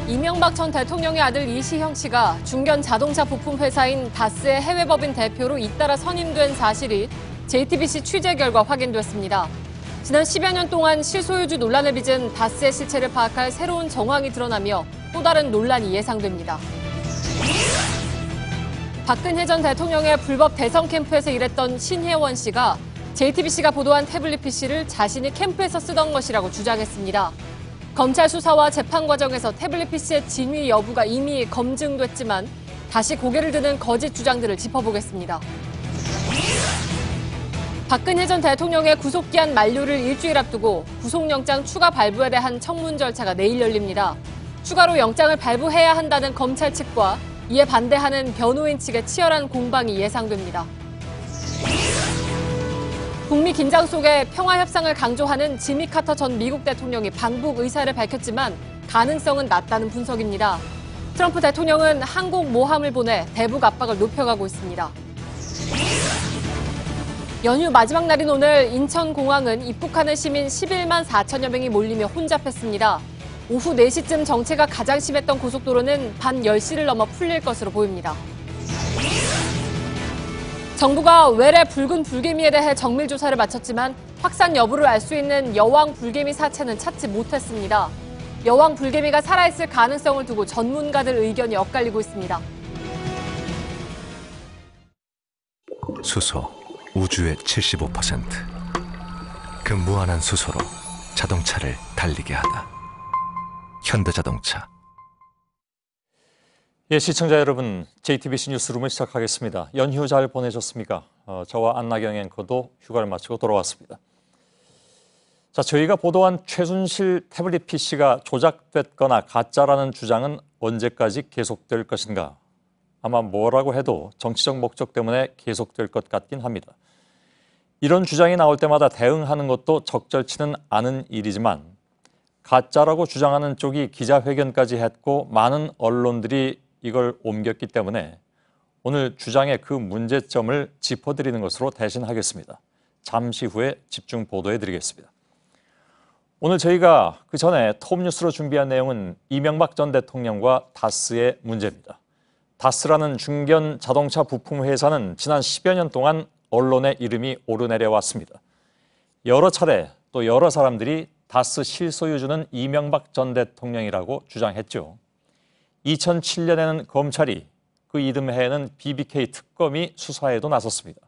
이명박 전 대통령의 아들 이시형 씨가 중견 자동차 부품 회사인 다스의 해외 법인 대표로 잇따라 선임된 사실이 JTBC 취재 결과 확인됐습니다. 지난 10여 년 동안 실소유주 논란을 빚은 다스의 실체를 파악할 새로운 정황이 드러나며 또 다른 논란이 예상됩니다. 박근혜 전 대통령의 불법 대선 캠프에서 일했던 신혜원 씨가 JTBC가 보도한 태블릿 PC를 자신이 캠프에서 쓰던 것이라고 주장했습니다. 검찰 수사와 재판 과정에서 태블릿 PC의 진위 여부가 이미 검증됐지만 다시 고개를 드는 거짓 주장들을 짚어보겠습니다. 박근혜 전 대통령의 구속기한 만료를 일주일 앞두고 구속영장 추가 발부에 대한 청문 절차가 내일 열립니다. 추가로 영장을 발부해야 한다는 검찰 측과 이에 반대하는 변호인 측의 치열한 공방이 예상됩니다. 북미 긴장 속에 평화 협상을 강조하는 지미 카터 전 미국 대통령이 방북 의사를 밝혔지만 가능성은 낮다는 분석입니다. 트럼프 대통령은 한국 모함을 보내 대북 압박을 높여가고 있습니다. 연휴 마지막 날인 오늘 인천공항은 입국하는 시민 11만 4천여 명이 몰리며 혼잡했습니다. 오후 4시쯤 정체가 가장 심했던 고속도로는 밤 10시를 넘어 풀릴 것으로 보입니다. 정부가 외래 붉은 불개미에 대해 정밀 조사를 마쳤지만 확산 여부를 알 수 있는 여왕 불개미 사체는 찾지 못했습니다. 여왕 불개미가 살아있을 가능성을 두고 전문가들 의견이 엇갈리고 있습니다. 수소, 우주의 75%. 그 무한한 수소로 자동차를 달리게 하다. 현대자동차. 예, 시청자 여러분, JTBC 뉴스룸을 시작하겠습니다. 연휴 잘 보내셨습니까? 저와 안나경 앵커도 휴가를 마치고 돌아왔습니다. 자, 저희가 보도한 최순실 태블릿 PC가 조작됐거나 가짜라는 주장은 언제까지 계속될 것인가? 아마 뭐라고 해도 정치적 목적 때문에 계속될 것 같긴 합니다. 이런 주장이 나올 때마다 대응하는 것도 적절치는 않은 일이지만 가짜라고 주장하는 쪽이 기자회견까지 했고 많은 언론들이 이걸 옮겼기 때문에 오늘 주장의 그 문제점을 짚어드리는 것으로 대신하겠습니다. 잠시 후에 집중 보도해드리겠습니다. 오늘 저희가 그 전에 톱뉴스로 준비한 내용은 이명박 전 대통령과 다스의 문제입니다. 다스라는 중견 자동차 부품 회사는 지난 10여 년 동안 언론의 이름이 오르내려왔습니다. 여러 차례 또 여러 사람들이 다스 실소유주는 이명박 전 대통령이라고 주장했죠. 2007년에는 검찰이 그 이듬해에는 BBK 특검이 수사에도 나섰습니다.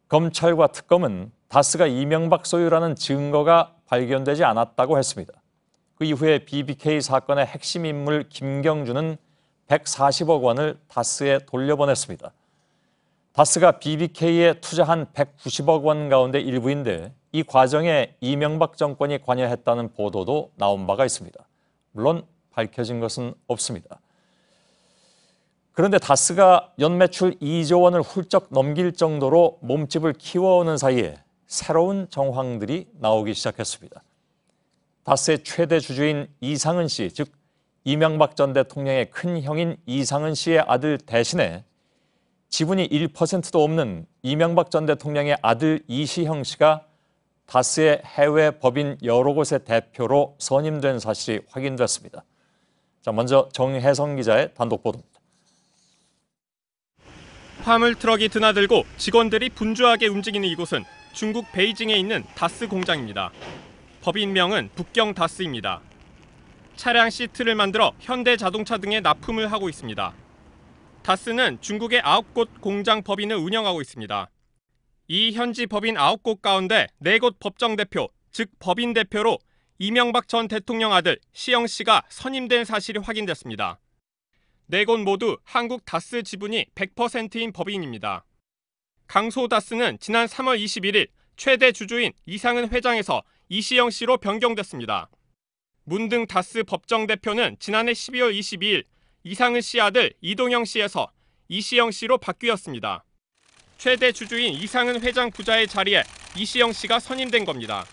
검찰과 특검은 다스가 이명박 소유라는 증거가 발견되지 않았다고 했습니다. 그 이후에 BBK 사건의 핵심 인물 김경준은 140억 원을 다스에 돌려보냈습니다. 다스가 BBK에 투자한 190억 원 가운데 일부인데 이 과정에 이명박 정권이 관여했다는 보도도 나온 바가 있습니다. 물론 밝혀진 것은 없습니다. 그런데 다스가 연매출 2조 원을 훌쩍 넘길 정도로 몸집을 키워오는 사이에 새로운 정황들이 나오기 시작했습니다. 다스의 최대 주주인 이상은 씨, 즉 이명박 전 대통령의 큰 형인 이상은 씨의 아들 대신에 지분이 1%도 없는 이명박 전 대통령의 아들 이시형 씨가 다스의 해외 법인 여러 곳의 대표로 선임된 사실이 확인됐습니다. 자, 먼저 정혜성 기자의 단독 보도입니다. 화물 트럭이 드나들고 직원들이 분주하게 움직이는 이곳은 중국 베이징에 있는 다스 공장입니다. 법인명은 북경 다스입니다. 차량 시트를 만들어 현대자동차 등에 납품을 하고 있습니다. 다스는 중국의 9곳 공장 법인을 운영하고 있습니다. 이 현지 법인 9곳 가운데 4곳 법정 대표, 즉 법인 대표로 이명박 전 대통령 아들 시영 씨가 선임된 사실이 확인됐습니다. 4곳 모두 한국 다스 지분이 100%인 법인입니다. 강소다스는 지난 3월 21일 최대 주주인 이상은 회장에서 이시영 씨로 변경됐습니다. 문등 다스 법정 대표는 지난해 12월 22일 이상은 씨 아들 이동영 씨에서 이시영 씨로 바뀌었습니다. 최대 주주인 이상은 회장 부자의 자리에 이시영 씨가 선임된 겁니다.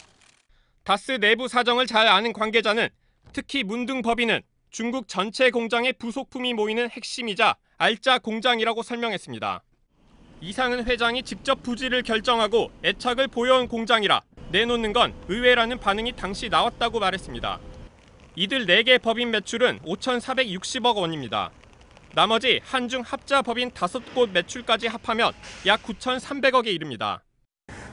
다스 내부 사정을 잘 아는 관계자는 특히 문등 법인은 중국 전체 공장의 부속품이 모이는 핵심이자 알짜 공장이라고 설명했습니다. 이상은 회장이 직접 부지를 결정하고 애착을 보여온 공장이라 내놓는 건 의외라는 반응이 당시 나왔다고 말했습니다. 이들 4개 법인 매출은 5,460억 원입니다. 나머지 한중 합자 법인 5곳 매출까지 합하면 약 9,300억에 이릅니다.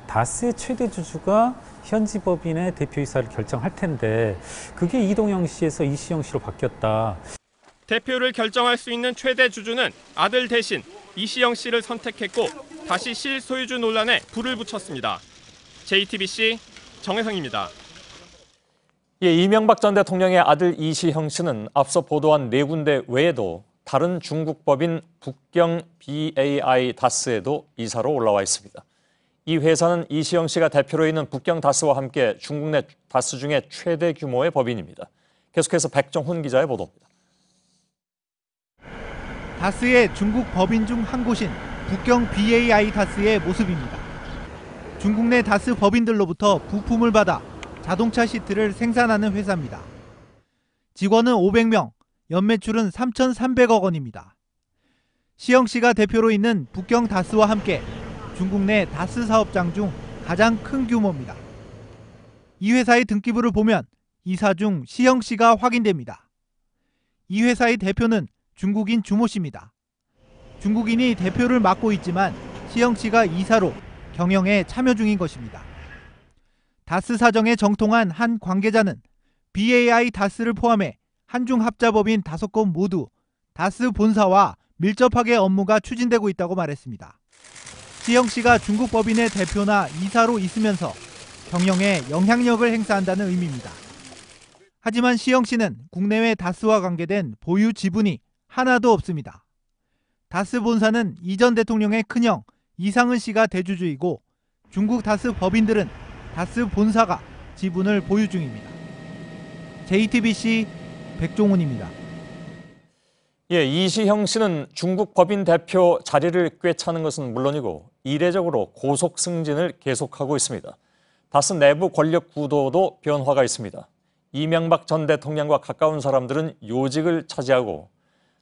다스의 최대 주주가 현지 법인의 대표이사를 결정할 텐데 그게 이동영 씨에서 이시영 씨로 바뀌었다. 대표를 결정할 수 있는 최대 주주는 아들 대신 이시영 씨를 선택했고 다시 실소유주 논란에 불을 붙였습니다. JTBC 정혜성입니다. 예, 이명박 전 대통령의 아들 이시형 씨는 앞서 보도한 4군데 외에도 다른 중국 법인 북경 BAI 다스에도 이사로 올라와 있습니다. 이 회사는 이시영 씨가 대표로 있는 북경 다스와 함께 중국 내 다스 중에 최대 규모의 법인입니다. 계속해서 백정훈 기자의 보도입니다. 다스의 중국 법인 중 한 곳인 북경 BAI 다스의 모습입니다. 중국 내 다스 법인들로부터 부품을 받아 자동차 시트를 생산하는 회사입니다. 직원은 500명, 연매출은 3,300억 원입니다. 시영 씨가 대표로 있는 북경 다스와 함께 중국 내 다스 사업장 중 가장 큰 규모입니다. 이 회사의 등기부를 보면 이사 중 시영 씨가 확인됩니다. 이 회사의 대표는 중국인 주모 씨입니다. 중국인이 대표를 맡고 있지만 시영 씨가 이사로 경영에 참여 중인 것입니다. 다스 사정에 정통한 한 관계자는 BAI 다스를 포함해 한중 합자법인 5곳 모두 다스 본사와 밀접하게 업무가 추진되고 있다고 말했습니다. 시영 씨가 중국 법인의 대표나 이사로 있으면서 경영에 영향력을 행사한다는 의미입니다. 하지만 시영 씨는 국내외 다스와 관계된 보유 지분이 하나도 없습니다. 다스 본사는 이 전 대통령의 큰형 이상은 씨가 대주주이고 중국 다스 법인들은 다스 본사가 지분을 보유 중입니다. JTBC 백종훈입니다. 예, 이시형 씨는 중국 법인 대표 자리를 꿰차는 것은 물론이고 이례적으로 고속 승진을 계속하고 있습니다. 다스 내부 권력 구도도 변화가 있습니다. 이명박 전 대통령과 가까운 사람들은 요직을 차지하고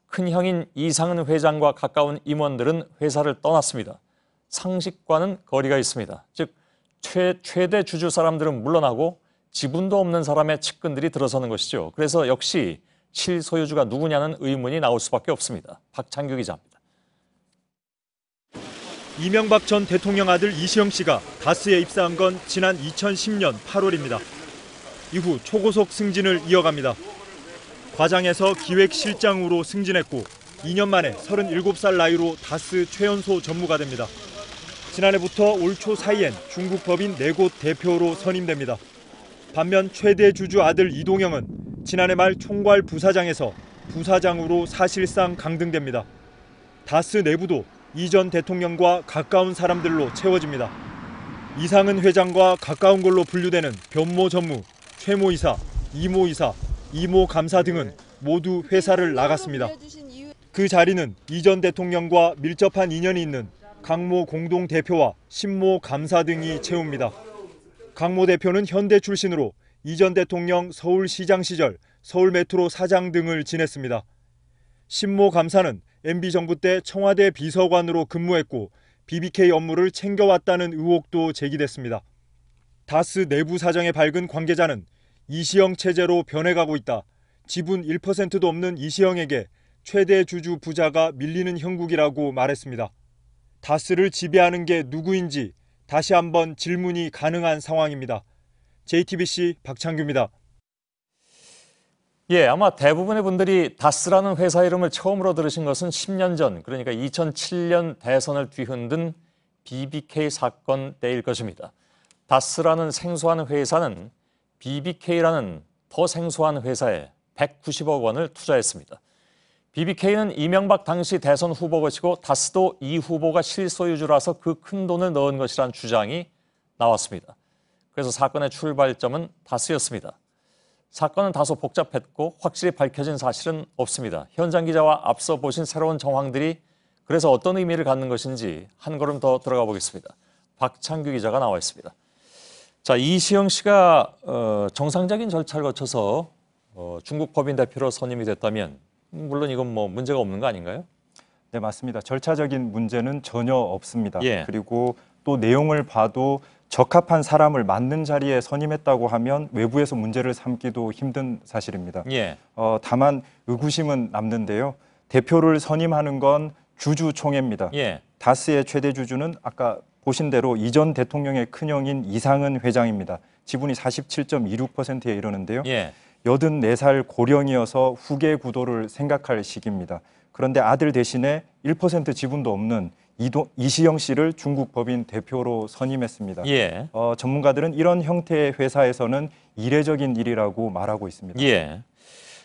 큰형인 이상은 회장과 가까운 임원들은 회사를 떠났습니다. 상식과는 거리가 있습니다. 즉 최대 주주 사람들은 물러나고 지분도 없는 사람의 측근들이 들어서는 것이죠. 그래서 역시 실소유주가 누구냐는 의문이 나올 수밖에 없습니다. 박창규 기자입니다. 이명박 전 대통령 아들 이시영 씨가 다스에 입사한 건 지난 2010년 8월입니다. 이후 초고속 승진을 이어갑니다. 과장에서 기획실장으로 승진했고 2년 만에 37살 나이로 다스 최연소 전무가 됩니다. 지난해부터 올 초 사이엔 중국 법인 4곳 대표로 선임됩니다. 반면 최대 주주 아들 이동영은 지난해 말 총괄 부사장에서 부사장으로 사실상 강등됩니다. 다스 내부도 이 전 대통령과 가까운 사람들로 채워집니다. 이상은 회장과 가까운 걸로 분류되는 변모 전무, 최모 이사, 이모 이사, 이모 감사 등은 모두 회사를 나갔습니다. 그 자리는 이 전 대통령과 밀접한 인연이 있는 강모 공동대표와 신모 감사 등이 채웁니다. 강모 대표는 현대 출신으로 이 전 대통령 서울시장 시절 서울메트로 사장 등을 지냈습니다. 신모 감사는 MB정부 때 청와대 비서관으로 근무했고 BBK 업무를 챙겨왔다는 의혹도 제기됐습니다. 다스 내부 사정에 밝은 관계자는 이시영 체제로 변해가고 있다. 지분 1%도 없는 이시영에게 최대 주주 부자가 밀리는 형국이라고 말했습니다. 다스를 지배하는 게 누구인지 다시 한번 질문이 가능한 상황입니다. JTBC 박창규입니다. 예, 아마 대부분의 분들이 다스라는 회사 이름을 처음으로 들으신 것은 10년 전, 그러니까 2007년 대선을 뒤흔든 BBK 사건 때일 것입니다. 다스라는 생소한 회사는 BBK라는 더 생소한 회사에 190억 원을 투자했습니다. BBK는 이명박 당시 대선 후보 것이고 다스도 이 후보가 실소유주라서 그 큰 돈을 넣은 것이란 주장이 나왔습니다. 그래서 사건의 출발점은 다스였습니다. 사건은 다소 복잡했고 확실히 밝혀진 사실은 없습니다. 현장 기자와 앞서 보신 새로운 정황들이 그래서 어떤 의미를 갖는 것인지 한 걸음 더 들어가 보겠습니다. 박창규 기자가 나와 있습니다. 자, 이시영 씨가 정상적인 절차를 거쳐서 중국 법인 대표로 선임이 됐다면 물론 이건 뭐 문제가 없는 거 아닌가요? 네, 맞습니다. 절차적인 문제는 전혀 없습니다. 예. 그리고 또 내용을 봐도 적합한 사람을 맞는 자리에 선임했다고 하면 외부에서 문제를 삼기도 힘든 사실입니다. 예. 다만 의구심은 남는데요. 대표를 선임하는 건 주주총회입니다. 예. 다스의 최대 주주는 아까 보신 대로 이전 대통령의 큰형인 이상은 회장입니다. 지분이 47.26%에 이르는데요. 예. 84살 고령이어서 후계 구도를 생각할 시기입니다. 그런데 아들 대신에 1% 지분도 없는 이시영 씨를 중국 법인 대표로 선임했습니다. 예. 전문가들은 이런 형태의 회사에서는 이례적인 일이라고 말하고 있습니다. 예.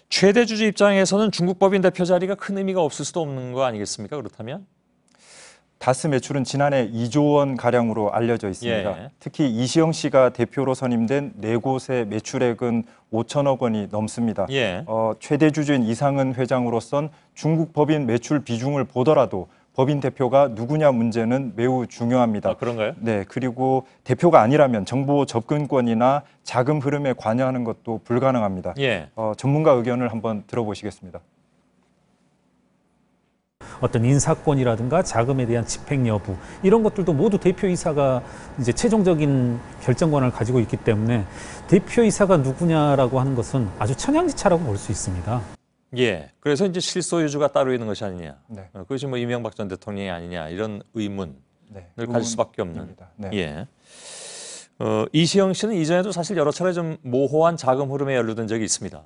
최대 주주 입장에서는 중국 법인 대표 자리가 큰 의미가 없을 수도 없는 거 아니겠습니까? 그렇다면? 다스 매출은 지난해 2조 원 가량으로 알려져 있습니다. 예. 특히 이시영 씨가 대표로 선임된 4곳의 매출액은 5천억 원이 넘습니다. 예. 최대 주주인 이상은 회장으로선 중국 법인 매출 비중을 보더라도 법인 대표가 누구냐 문제는 매우 중요합니다. 아, 그런가요? 네, 그리고 대표가 아니라면 정보 접근권이나 자금 흐름에 관여하는 것도 불가능합니다. 예. 전문가 의견을 한번 들어보시겠습니다. 어떤 인사권이라든가 자금에 대한 집행 여부 이런 것들도 모두 대표이사가 이제 최종적인 결정권을 가지고 있기 때문에 대표이사가 누구냐라고 하는 것은 아주 천양지차라고 볼 수 있습니다. 예. 그래서 이제 실소유주가 따로 있는 것이 아니냐. 네. 그것이 뭐 이명박 전 대통령이 아니냐 이런 의문을 네, 가질 수밖에 없는. 의문입니다. 네. 예. 이시영 씨는 이전에도 사실 여러 차례 좀 모호한 자금 흐름에 연루된 적이 있습니다.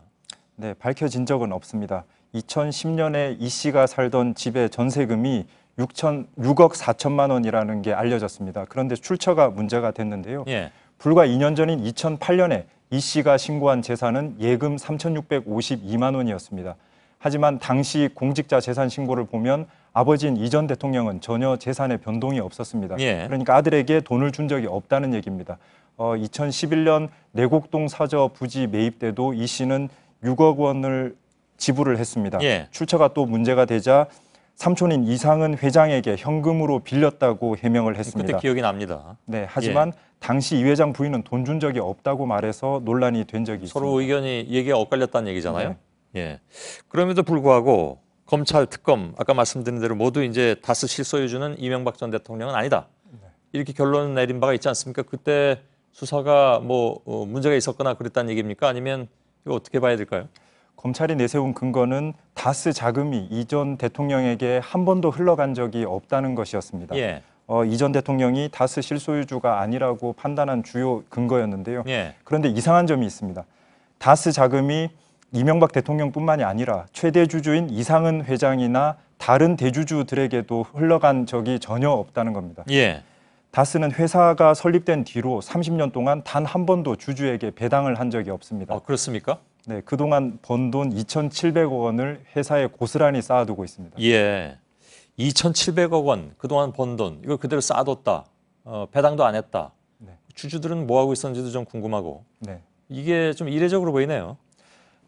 네, 밝혀진 적은 없습니다. 2010년에 이 씨가 살던 집의 전세금이 6억 4천만 원이라는 게 알려졌습니다. 그런데 출처가 문제가 됐는데요. 예. 불과 2년 전인 2008년에 이 씨가 신고한 재산은 예금 3,652만 원이었습니다. 하지만 당시 공직자 재산 신고를 보면 아버지인 이 전 대통령은 전혀 재산에 변동이 없었습니다. 예. 그러니까 아들에게 돈을 준 적이 없다는 얘기입니다. 2011년 내곡동 사저 부지 매입 때도 이 씨는 6억 원을 지불을 했습니다. 예. 출처가 또 문제가 되자 삼촌인 이상은 회장에게 현금으로 빌렸다고 해명을 했습니다. 그때 기억이 납니다. 네, 하지만 당시 이 회장 부인은 돈 준 적이 없다고 말해서 논란이 된 적이 있습니다. 서로 의견이 얘기가 엇갈렸다는 얘기잖아요. 예. 그럼에도 불구하고 검찰 특검 아까 말씀드린 대로 모두 이제 다스 실소유주는 이명박 전 대통령은 아니다. 이렇게 결론 내린 바가 있지 않습니까? 그때 수사가 뭐 문제가 있었거나 그랬다는 얘기입니까? 아니면 이거 어떻게 봐야 될까요? 검찰이 내세운 근거는 다스 자금이 이 전 대통령에게 한 번도 흘러간 적이 없다는 것이었습니다. 예. 이 전 대통령이 다스 실소유주가 아니라고 판단한 주요 근거였는데요. 예. 그런데 이상한 점이 있습니다. 다스 자금이 이명박 대통령뿐만이 아니라 최대 주주인 이상은 회장이나 다른 대주주들에게도 흘러간 적이 전혀 없다는 겁니다. 예. 다스는 회사가 설립된 뒤로 30년 동안 단 한 번도 주주에게 배당을 한 적이 없습니다. 그렇습니까? 네, 그동안 번 돈 2,700억 원을 회사에 고스란히 쌓아두고 있습니다. 예. 2,700억 원 그동안 번 돈 이거 그대로 쌓아뒀다. 배당도 안 했다. 네. 주주들은 뭐 하고 있었는지도 좀 궁금하고. 네. 이게 좀 이례적으로 보이네요.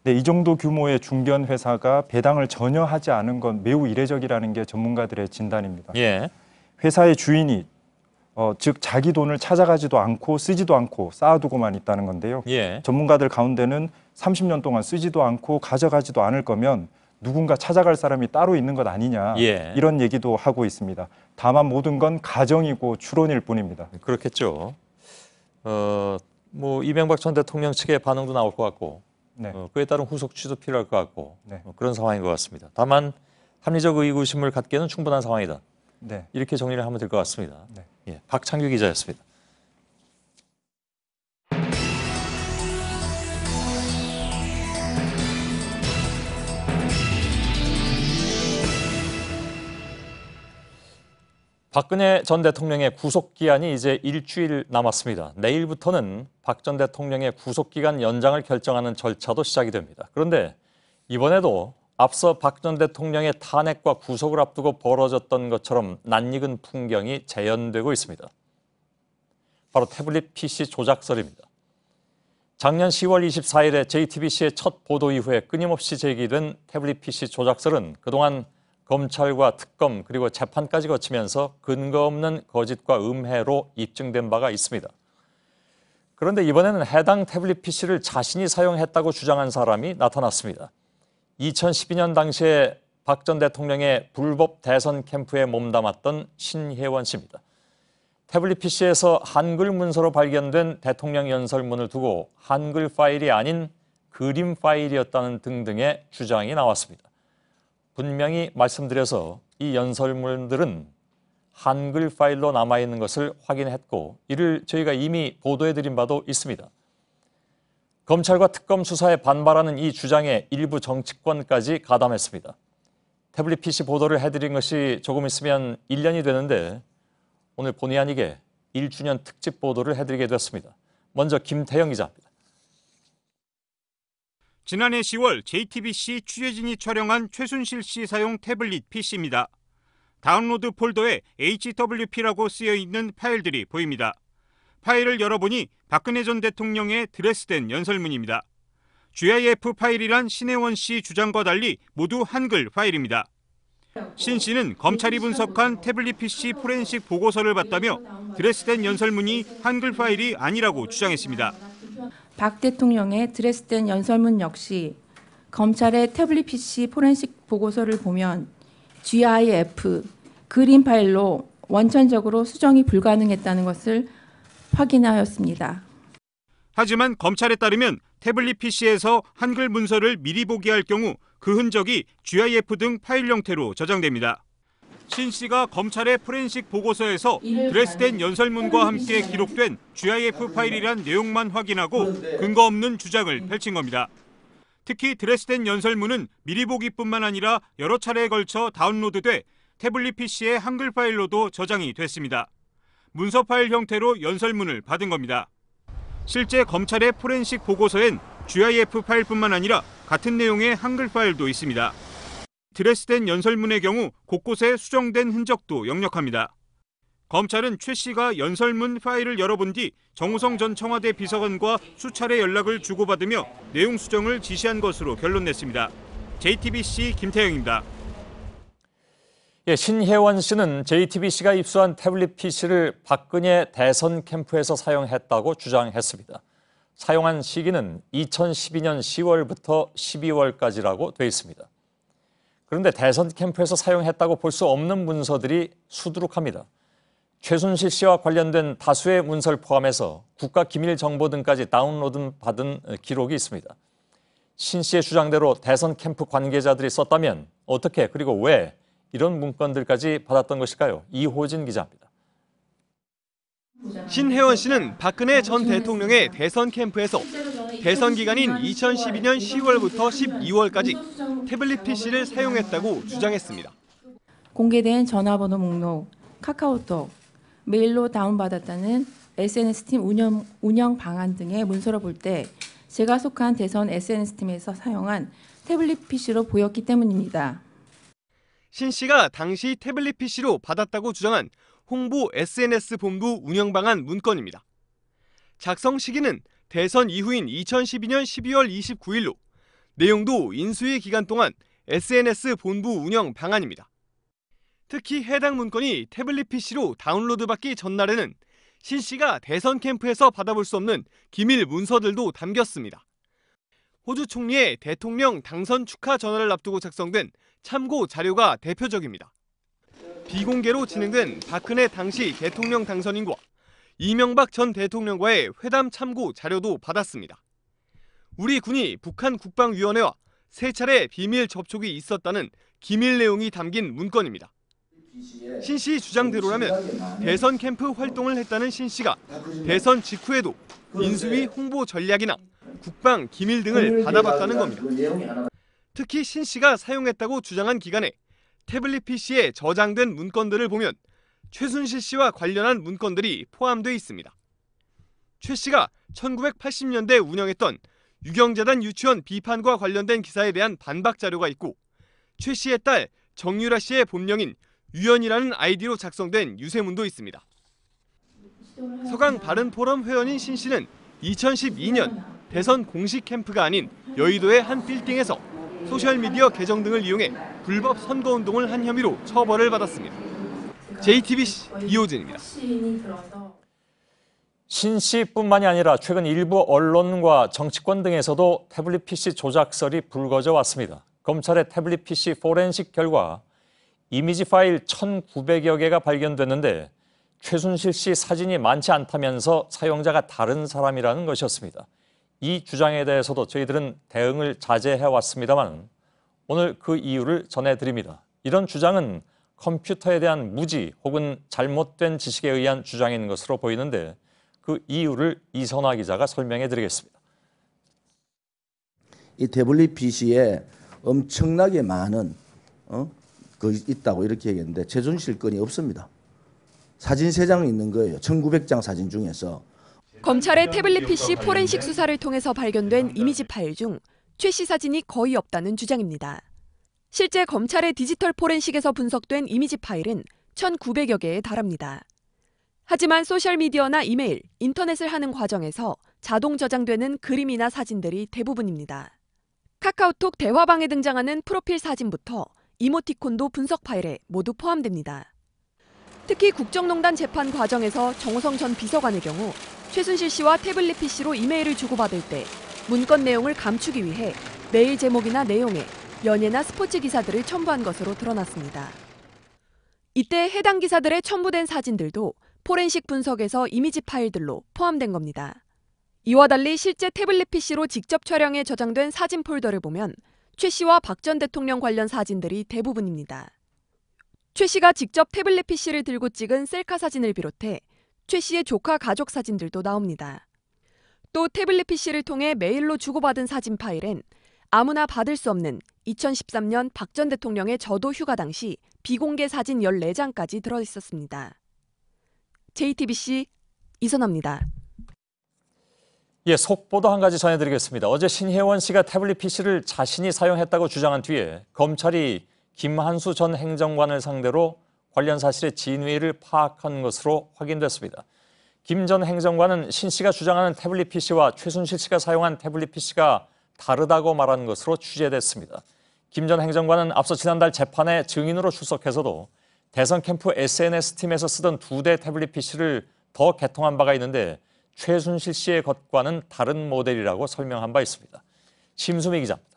네, 이 정도 규모의 중견 회사가 배당을 전혀 하지 않은 건 매우 이례적이라는 게 전문가들의 진단입니다. 예. 회사의 주인이 즉 자기 돈을 찾아가지도 않고 쓰지도 않고 쌓아두고만 있다는 건데요. 예. 전문가들 가운데는 30년 동안 쓰지도 않고 가져가지도 않을 거면 누군가 찾아갈 사람이 따로 있는 것 아니냐 예. 이런 얘기도 하고 있습니다. 다만 모든 건 가정이고 추론일 뿐입니다. 그렇겠죠. 뭐 이명박 전 대통령 측의 반응도 나올 것 같고 네. 그에 따른 후속 취도 필요할 것 같고 네. 그런 상황인 것 같습니다. 다만 합리적 의구심을 갖기에는 충분한 상황이다. 네. 이렇게 정리를 하면 될 것 같습니다. 네. 예, 박창규 기자였습니다. 박근혜 전 대통령의 구속기한이 이제 일주일 남았습니다. 내일부터는 박 전 대통령의 구속기간 연장을 결정하는 절차도 시작이 됩니다. 그런데 이번에도 앞서 박 전 대통령의 탄핵과 구속을 앞두고 벌어졌던 것처럼 낯익은 풍경이 재현되고 있습니다. 바로 태블릿 PC 조작설입니다. 작년 10월 24일에 JTBC의 첫 보도 이후에 끊임없이 제기된 태블릿 PC 조작설은 그동안 검찰과 특검 그리고 재판까지 거치면서 근거 없는 거짓과 음해로 입증된 바가 있습니다. 그런데 이번에는 해당 태블릿 PC를 자신이 사용했다고 주장한 사람이 나타났습니다. 2012년 당시에 박 전 대통령의 불법 대선 캠프에 몸담았던 신혜원 씨입니다. 태블릿 PC에서 한글 문서로 발견된 대통령 연설문을 두고 한글 파일이 아닌 그림 파일이었다는 등등의 주장이 나왔습니다. 분명히 말씀드려서 이 연설문들은 한글 파일로 남아있는 것을 확인했고 이를 저희가 이미 보도해드린 바도 있습니다. 검찰과 특검 수사에 반발하는 이 주장에 일부 정치권까지 가담했습니다. 태블릿 PC 보도를 해드린 것이 조금 있으면 1년이 되는데 오늘 본의 아니게 1주년 특집 보도를 해드리게 됐습니다. 먼저 김태영 기자입니다. 지난해 10월 JTBC 취재진이 촬영한 최순실 씨 사용 태블릿 PC입니다. 다운로드 폴더에 HWP라고 쓰여 있는 파일들이 보입니다. 파일을 열어보니 박근혜 전 대통령의 드레스된 연설문입니다. GIF 파일이란 신혜원 씨 주장과 달리 모두 한글 파일입니다. 신 씨는 검찰이 분석한 태블릿 PC 포렌식 보고서를 봤다며 드레스된 연설문이 한글 파일이 아니라고 주장했습니다. 박 대통령의 드레스된 연설문 역시 검찰의 태블릿 PC 포렌식 보고서를 보면 GIF 그림 파일로 원천적으로 수정이 불가능했다는 것을 확인하였습니다. 하지만 검찰에 따르면 태블릿 PC에서 한글 문서를 미리 보게 할 경우 그 흔적이 GIF 등 파일 형태로 저장됩니다. 신 씨가 검찰의 포렌식 보고서에서 드레스된 연설문과 함께 기록된 GIF 파일이란 내용만 확인하고 근거 없는 주장을 펼친 겁니다. 특히 드레스된 연설문은 미리 보기뿐만 아니라 여러 차례에 걸쳐 다운로드돼 태블릿 PC의 한글 파일로도 저장이 됐습니다. 문서 파일 형태로 연설문을 받은 겁니다. 실제 검찰의 포렌식 보고서엔 GIF 파일뿐만 아니라 같은 내용의 한글 파일도 있습니다. 드레스된 연설문의 경우 곳곳에 수정된 흔적도 역력합니다. 검찰은 최 씨가 연설문 파일을 열어본 뒤 정우성 전 청와대 비서관과 수차례 연락을 주고받으며 내용 수정을 지시한 것으로 결론 냈습니다. JTBC 김태영입니다. 신혜원 씨는 JTBC가 입수한 태블릿 PC를 박근혜 대선 캠프에서 사용했다고 주장했습니다. 사용한 시기는 2012년 10월부터 12월까지라고 돼 있습니다. 그런데 대선 캠프에서 사용했다고 볼 수 없는 문서들이 수두룩합니다. 최순실 씨와 관련된 다수의 문서를 포함해서 국가기밀정보 등까지 다운로드 받은 기록이 있습니다. 신 씨의 주장대로 대선 캠프 관계자들이 썼다면 어떻게 그리고 왜 이런 문건들까지 받았던 것일까요? 이호진 기자입니다. 신혜원 씨는 박근혜 전 대통령의 대선 캠프에서 대선 기간인 2012년 10월부터 12월까지 태블릿 PC를 사용했다고 주장했습니다. 공개된 전화번호 목록, 카카오톡, 메일로 다운받았다는 SNS팀 운영 방안 등의 문서를 볼 때 제가 속한 대선 SNS팀에서 사용한 태블릿 PC로 보였기 때문입니다. 신 씨가 당시 태블릿 PC로 받았다고 주장한 홍보 SNS 본부 운영 방안 문건입니다. 작성 시기는 대선 이후인 2012년 12월 29일로 내용도 인수위 기간 동안 SNS 본부 운영 방안입니다. 특히 해당 문건이 태블릿 PC로 다운로드 받기 전날에는 신 씨가 대선 캠프에서 받아볼 수 없는 기밀 문서들도 담겼습니다. 호주 총리의 대통령 당선 축하 전화를 앞두고 작성된 참고 자료가 대표적입니다. 비공개로 진행된 박근혜 당시 대통령 당선인과 이명박 전 대통령과의 회담 참고 자료도 받았습니다. 우리 군이 북한 국방위원회와 3차례 비밀 접촉이 있었다는 기밀 내용이 담긴 문건입니다. 신 씨 주장대로라면 대선 캠프 활동을 했다는 신 씨가 대선 직후에도 인수위 홍보 전략이나 국방 기밀 등을 받아봤다는 겁니다. 특히 신 씨가 사용했다고 주장한 기간에 태블릿 PC에 저장된 문건들을 보면 최순실 씨와 관련한 문건들이 포함되어 있습니다. 최 씨가 1980년대 운영했던 유경재단 유치원 비판과 관련된 기사에 대한 반박 자료가 있고 최 씨의 딸 정유라 씨의 본명인 유연이라는 아이디로 작성된 유세문도 있습니다. 서강 바른포럼 회원인 신 씨는 2012년 대선 공식 캠프가 아닌 여의도의 한 빌딩에서 소셜미디어 계정 등을 이용해 불법 선거운동을 한 혐의로 처벌을 받았습니다. JTBC 이호진입니다. 신 씨뿐만이 아니라 최근 일부 언론과 정치권 등에서도 태블릿 PC 조작설이 불거져 왔습니다. 검찰의 태블릿 PC 포렌식 결과 이미지 파일 1,900여 개가 발견됐는데 최순실 씨 사진이 많지 않다면서 사용자가 다른 사람이라는 것이었습니다. 이 주장에 대해서도 저희들은 대응을 자제해왔습니다만 오늘 그 이유를 전해드립니다. 이런 주장은 컴퓨터에 대한 무지 혹은 잘못된 지식에 의한 주장인 것으로 보이는데 그 이유를 이선화 기자가 설명해드리겠습니다. 이 태블릿 PC에 엄청나게 많은 있다고 이렇게 얘기했는데 최순실 건이 없습니다. 사진 3장이 있는 거예요. 1900장 사진 중에서. 검찰의 태블릿 PC 포렌식 수사를 통해서 발견된 이미지 파일 중 최 씨 사진이 거의 없다는 주장입니다. 실제 검찰의 디지털 포렌식에서 분석된 이미지 파일은 1,900여 개에 달합니다. 하지만 소셜미디어나 이메일, 인터넷을 하는 과정에서 자동 저장되는 그림이나 사진들이 대부분입니다. 카카오톡 대화방에 등장하는 프로필 사진부터 이모티콘도 분석 파일에 모두 포함됩니다. 특히 국정농단 재판 과정에서 정호성 전 비서관의 경우 최순실 씨와 태블릿 PC로 이메일을 주고받을 때 문건 내용을 감추기 위해 메일 제목이나 내용에 연예나 스포츠 기사들을 첨부한 것으로 드러났습니다. 이때 해당 기사들에 첨부된 사진들도 포렌식 분석에서 이미지 파일들로 포함된 겁니다. 이와 달리 실제 태블릿 PC로 직접 촬영해 저장된 사진 폴더를 보면 최 씨와 박 전 대통령 관련 사진들이 대부분입니다. 최 씨가 직접 태블릿 PC를 들고 찍은 셀카 사진을 비롯해 최 씨의 조카 가족 사진들도 나옵니다. 또 태블릿 PC를 통해 메일로 주고받은 사진 파일엔 아무나 받을 수 없는 2013년 박 전 대통령의 저도 휴가 당시 비공개 사진 14장까지 들어있었습니다. JTBC 이선화입니다. 예, 속보도 한 가지 전해드리겠습니다. 어제 신혜원 씨가 태블릿 PC를 자신이 사용했다고 주장한 뒤에 검찰이 김한수 전 행정관을 상대로 관련 사실의 진위를 파악한 것으로 확인됐습니다. 김 전 행정관은 신 씨가 주장하는 태블릿 PC와 최순실 씨가 사용한 태블릿 PC가 다르다고 말한 것으로 취재됐습니다. 김 전 행정관은 앞서 지난달 재판에 증인으로 출석해서도 대선 캠프 SNS 팀에서 쓰던 2대 태블릿 PC를 더 개통한 바가 있는데 최순실 씨의 것과는 다른 모델이라고 설명한 바 있습니다. 심수미 기자입니다.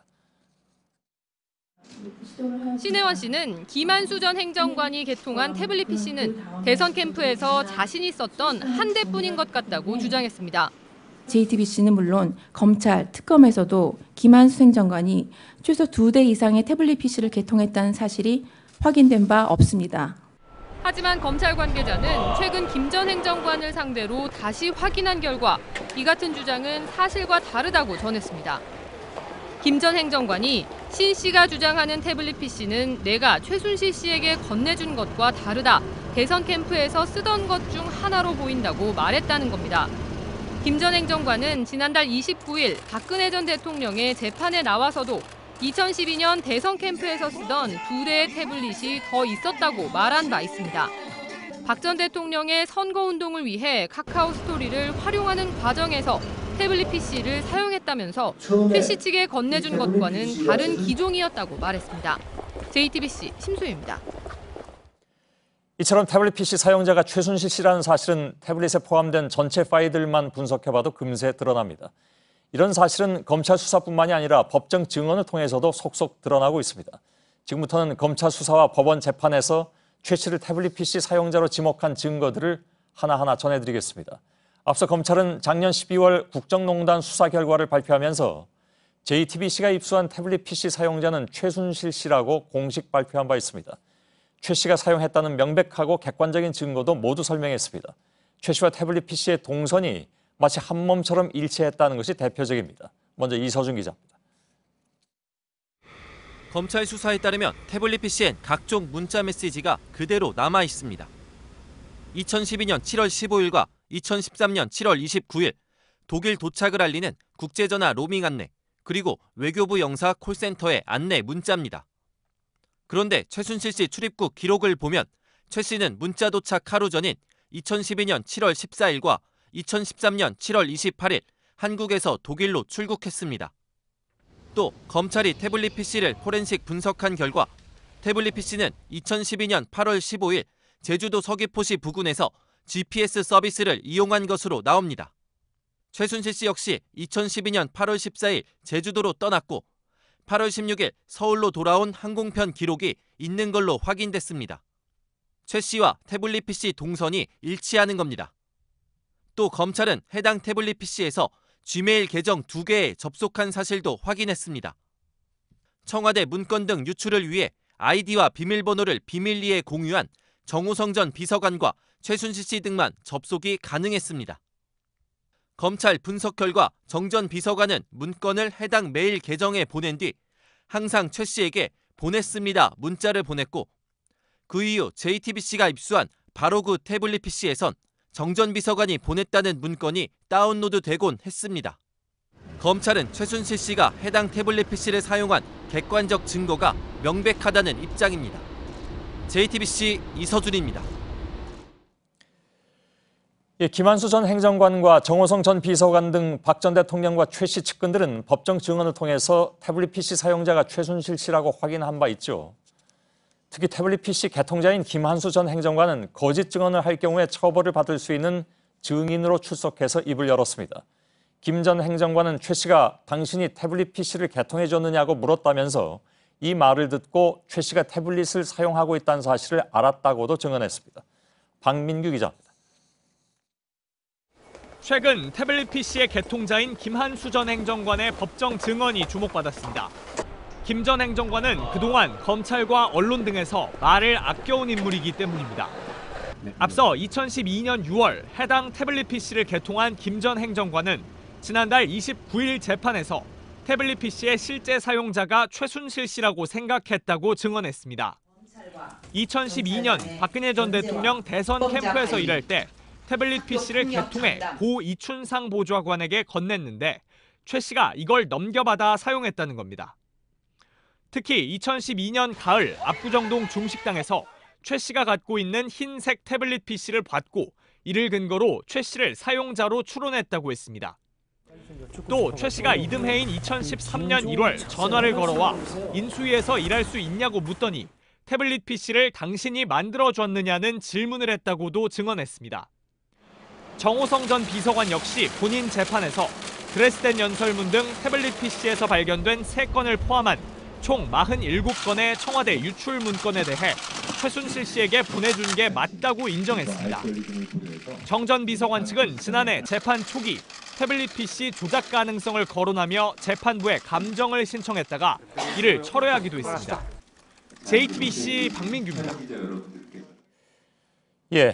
신혜원 씨는 김한수 전 행정관이 개통한 태블릿 PC는 대선 캠프에서 자신이 썼던 한 대뿐인 것 같다고 주장했습니다. JTBC는 물론 검찰, 특검에서도 김한수 행정관이 최소 2대 이상의 태블릿 PC를 개통했다는 사실이 확인된 바 없습니다. 하지만 검찰 관계자는 최근 김 전 행정관을 상대로 다시 확인한 결과 이 같은 주장은 사실과 다르다고 전했습니다. 김 전 행정관이 신 씨가 주장하는 태블릿 PC는 내가 최순실 씨에게 건네준 것과 다르다. 대선 캠프에서 쓰던 것 중 하나로 보인다고 말했다는 겁니다. 김 전 행정관은 지난달 29일 박근혜 전 대통령의 재판에 나와서도 2012년 대선 캠프에서 쓰던 2대의 태블릿이 더 있었다고 말한 바 있습니다. 박 전 대통령의 선거운동을 위해 카카오 스토리를 활용하는 과정에서 태블릿 PC를 사용했다면서 최 씨 측에 건네준 것과는 다른 기종이었다고 말했습니다. JTBC 심수희입니다. 이처럼 태블릿 PC 사용자가 최순실 씨라는 사실은 태블릿에 포함된 전체 파일들만 분석해봐도 금세 드러납니다. 이런 사실은 검찰 수사뿐만이 아니라 법정 증언을 통해서도 속속 드러나고 있습니다. 지금부터는 검찰 수사와 법원 재판에서 최 씨를 태블릿 PC 사용자로 지목한 증거들을 하나하나 전해드리겠습니다. 앞서 검찰은 작년 12월 국정농단 수사 결과를 발표하면서 JTBC가 입수한 태블릿 PC 사용자는 최순실 씨라고 공식 발표한 바 있습니다. 최 씨가 사용했다는 명백하고 객관적인 증거도 모두 설명했습니다. 최 씨와 태블릿 PC의 동선이 마치 한 몸처럼 일치했다는 것이 대표적입니다. 먼저 이서준 기자입니다. 검찰 수사에 따르면 태블릿 PC엔 각종 문자 메시지가 그대로 남아 있습니다. 2012년 7월 15일과 2013년 7월 29일 독일 도착을 알리는 국제전화 로밍 안내, 그리고 외교부 영사 콜센터의 안내 문자입니다. 그런데 최순실 씨 출입국 기록을 보면 최 씨는 문자 도착 하루 전인 2012년 7월 14일과 2013년 7월 28일 한국에서 독일로 출국했습니다. 또 검찰이 태블릿 PC를 포렌식 분석한 결과 태블릿 PC는 2012년 8월 15일 제주도 서귀포시 부근에서 GPS 서비스를 이용한 것으로 나옵니다. 최순실 씨 역시 2012년 8월 14일 제주도로 떠났고 8월 16일 서울로 돌아온 항공편 기록이 있는 걸로 확인됐습니다. 최 씨와 태블릿 PC 동선이 일치하는 겁니다. 또 검찰은 해당 태블릿 PC에서 지메일 계정 2개에 접속한 사실도 확인했습니다. 청와대 문건 등 유출을 위해 아이디와 비밀번호를 비밀리에 공유한 정호성 전 비서관과 최순실 씨 등만 접속이 가능했습니다. 검찰 분석 결과 정 전 비서관은 문건을 해당 메일 계정에 보낸 뒤 항상 최 씨에게 보냈습니다 문자를 보냈고, 그 이후 JTBC가 입수한 바로 그 태블릿 PC에선 정 전 비서관이 보냈다는 문건이 다운로드되곤 했습니다. 검찰은 최순실 씨가 해당 태블릿 PC를 사용한 객관적 증거가 명백하다는 입장입니다. JTBC 이서준입니다. 김한수 전 행정관과 정호성 전 비서관 등 박 전 대통령과 최 씨 측근들은 법정 증언을 통해서 태블릿 PC 사용자가 최순실 씨라고 확인한 바 있죠. 특히 태블릿 PC 개통자인 김한수 전 행정관은 거짓 증언을 할 경우에 처벌을 받을 수 있는 증인으로 출석해서 입을 열었습니다. 김 전 행정관은 최 씨가 당신이 태블릿 PC를 개통해 줬느냐고 물었다면서 이 말을 듣고 최 씨가 태블릿을 사용하고 있다는 사실을 알았다고도 증언했습니다. 박민규 기자입니다. 최근 태블릿 PC의 개통자인 김한수 전 행정관의 법정 증언이 주목받았습니다. 김 전 행정관은 그동안 검찰과 언론 등에서 말을 아껴온 인물이기 때문입니다. 앞서 2012년 6월 해당 태블릿 PC를 개통한 김 전 행정관은 지난달 29일 재판에서 태블릿 PC의 실제 사용자가 최순실 씨라고 생각했다고 증언했습니다. 2012년 박근혜 전 대통령 대선 캠프에서 일할 때 태블릿 PC를 개통해 고 이춘상 보좌관에게 건넸는데 최 씨가 이걸 넘겨받아 사용했다는 겁니다. 특히 2012년 가을 압구정동 중식당에서 최 씨가 갖고 있는 흰색 태블릿 PC를 받고 이를 근거로 최 씨를 사용자로 추론했다고 했습니다. 또 최 씨가 이듬해인 2013년 1월 전화를 걸어와 인수위에서 일할 수 있냐고 묻더니 태블릿 PC를 당신이 만들어줬느냐는 질문을 했다고도 증언했습니다. 정호성 전 비서관 역시 본인 재판에서 드레스덴 연설문 등 태블릿 PC에서 발견된 3건을 포함한 총 47건의 청와대 유출 문건에 대해 최순실 씨에게 보내준 게 맞다고 인정했습니다. 정 전 비서관 측은 지난해 재판 초기 태블릿 PC 조작 가능성을 거론하며 재판부에 감정을 신청했다가 이를 철회하기도 했습니다. JTBC 박민규입니다.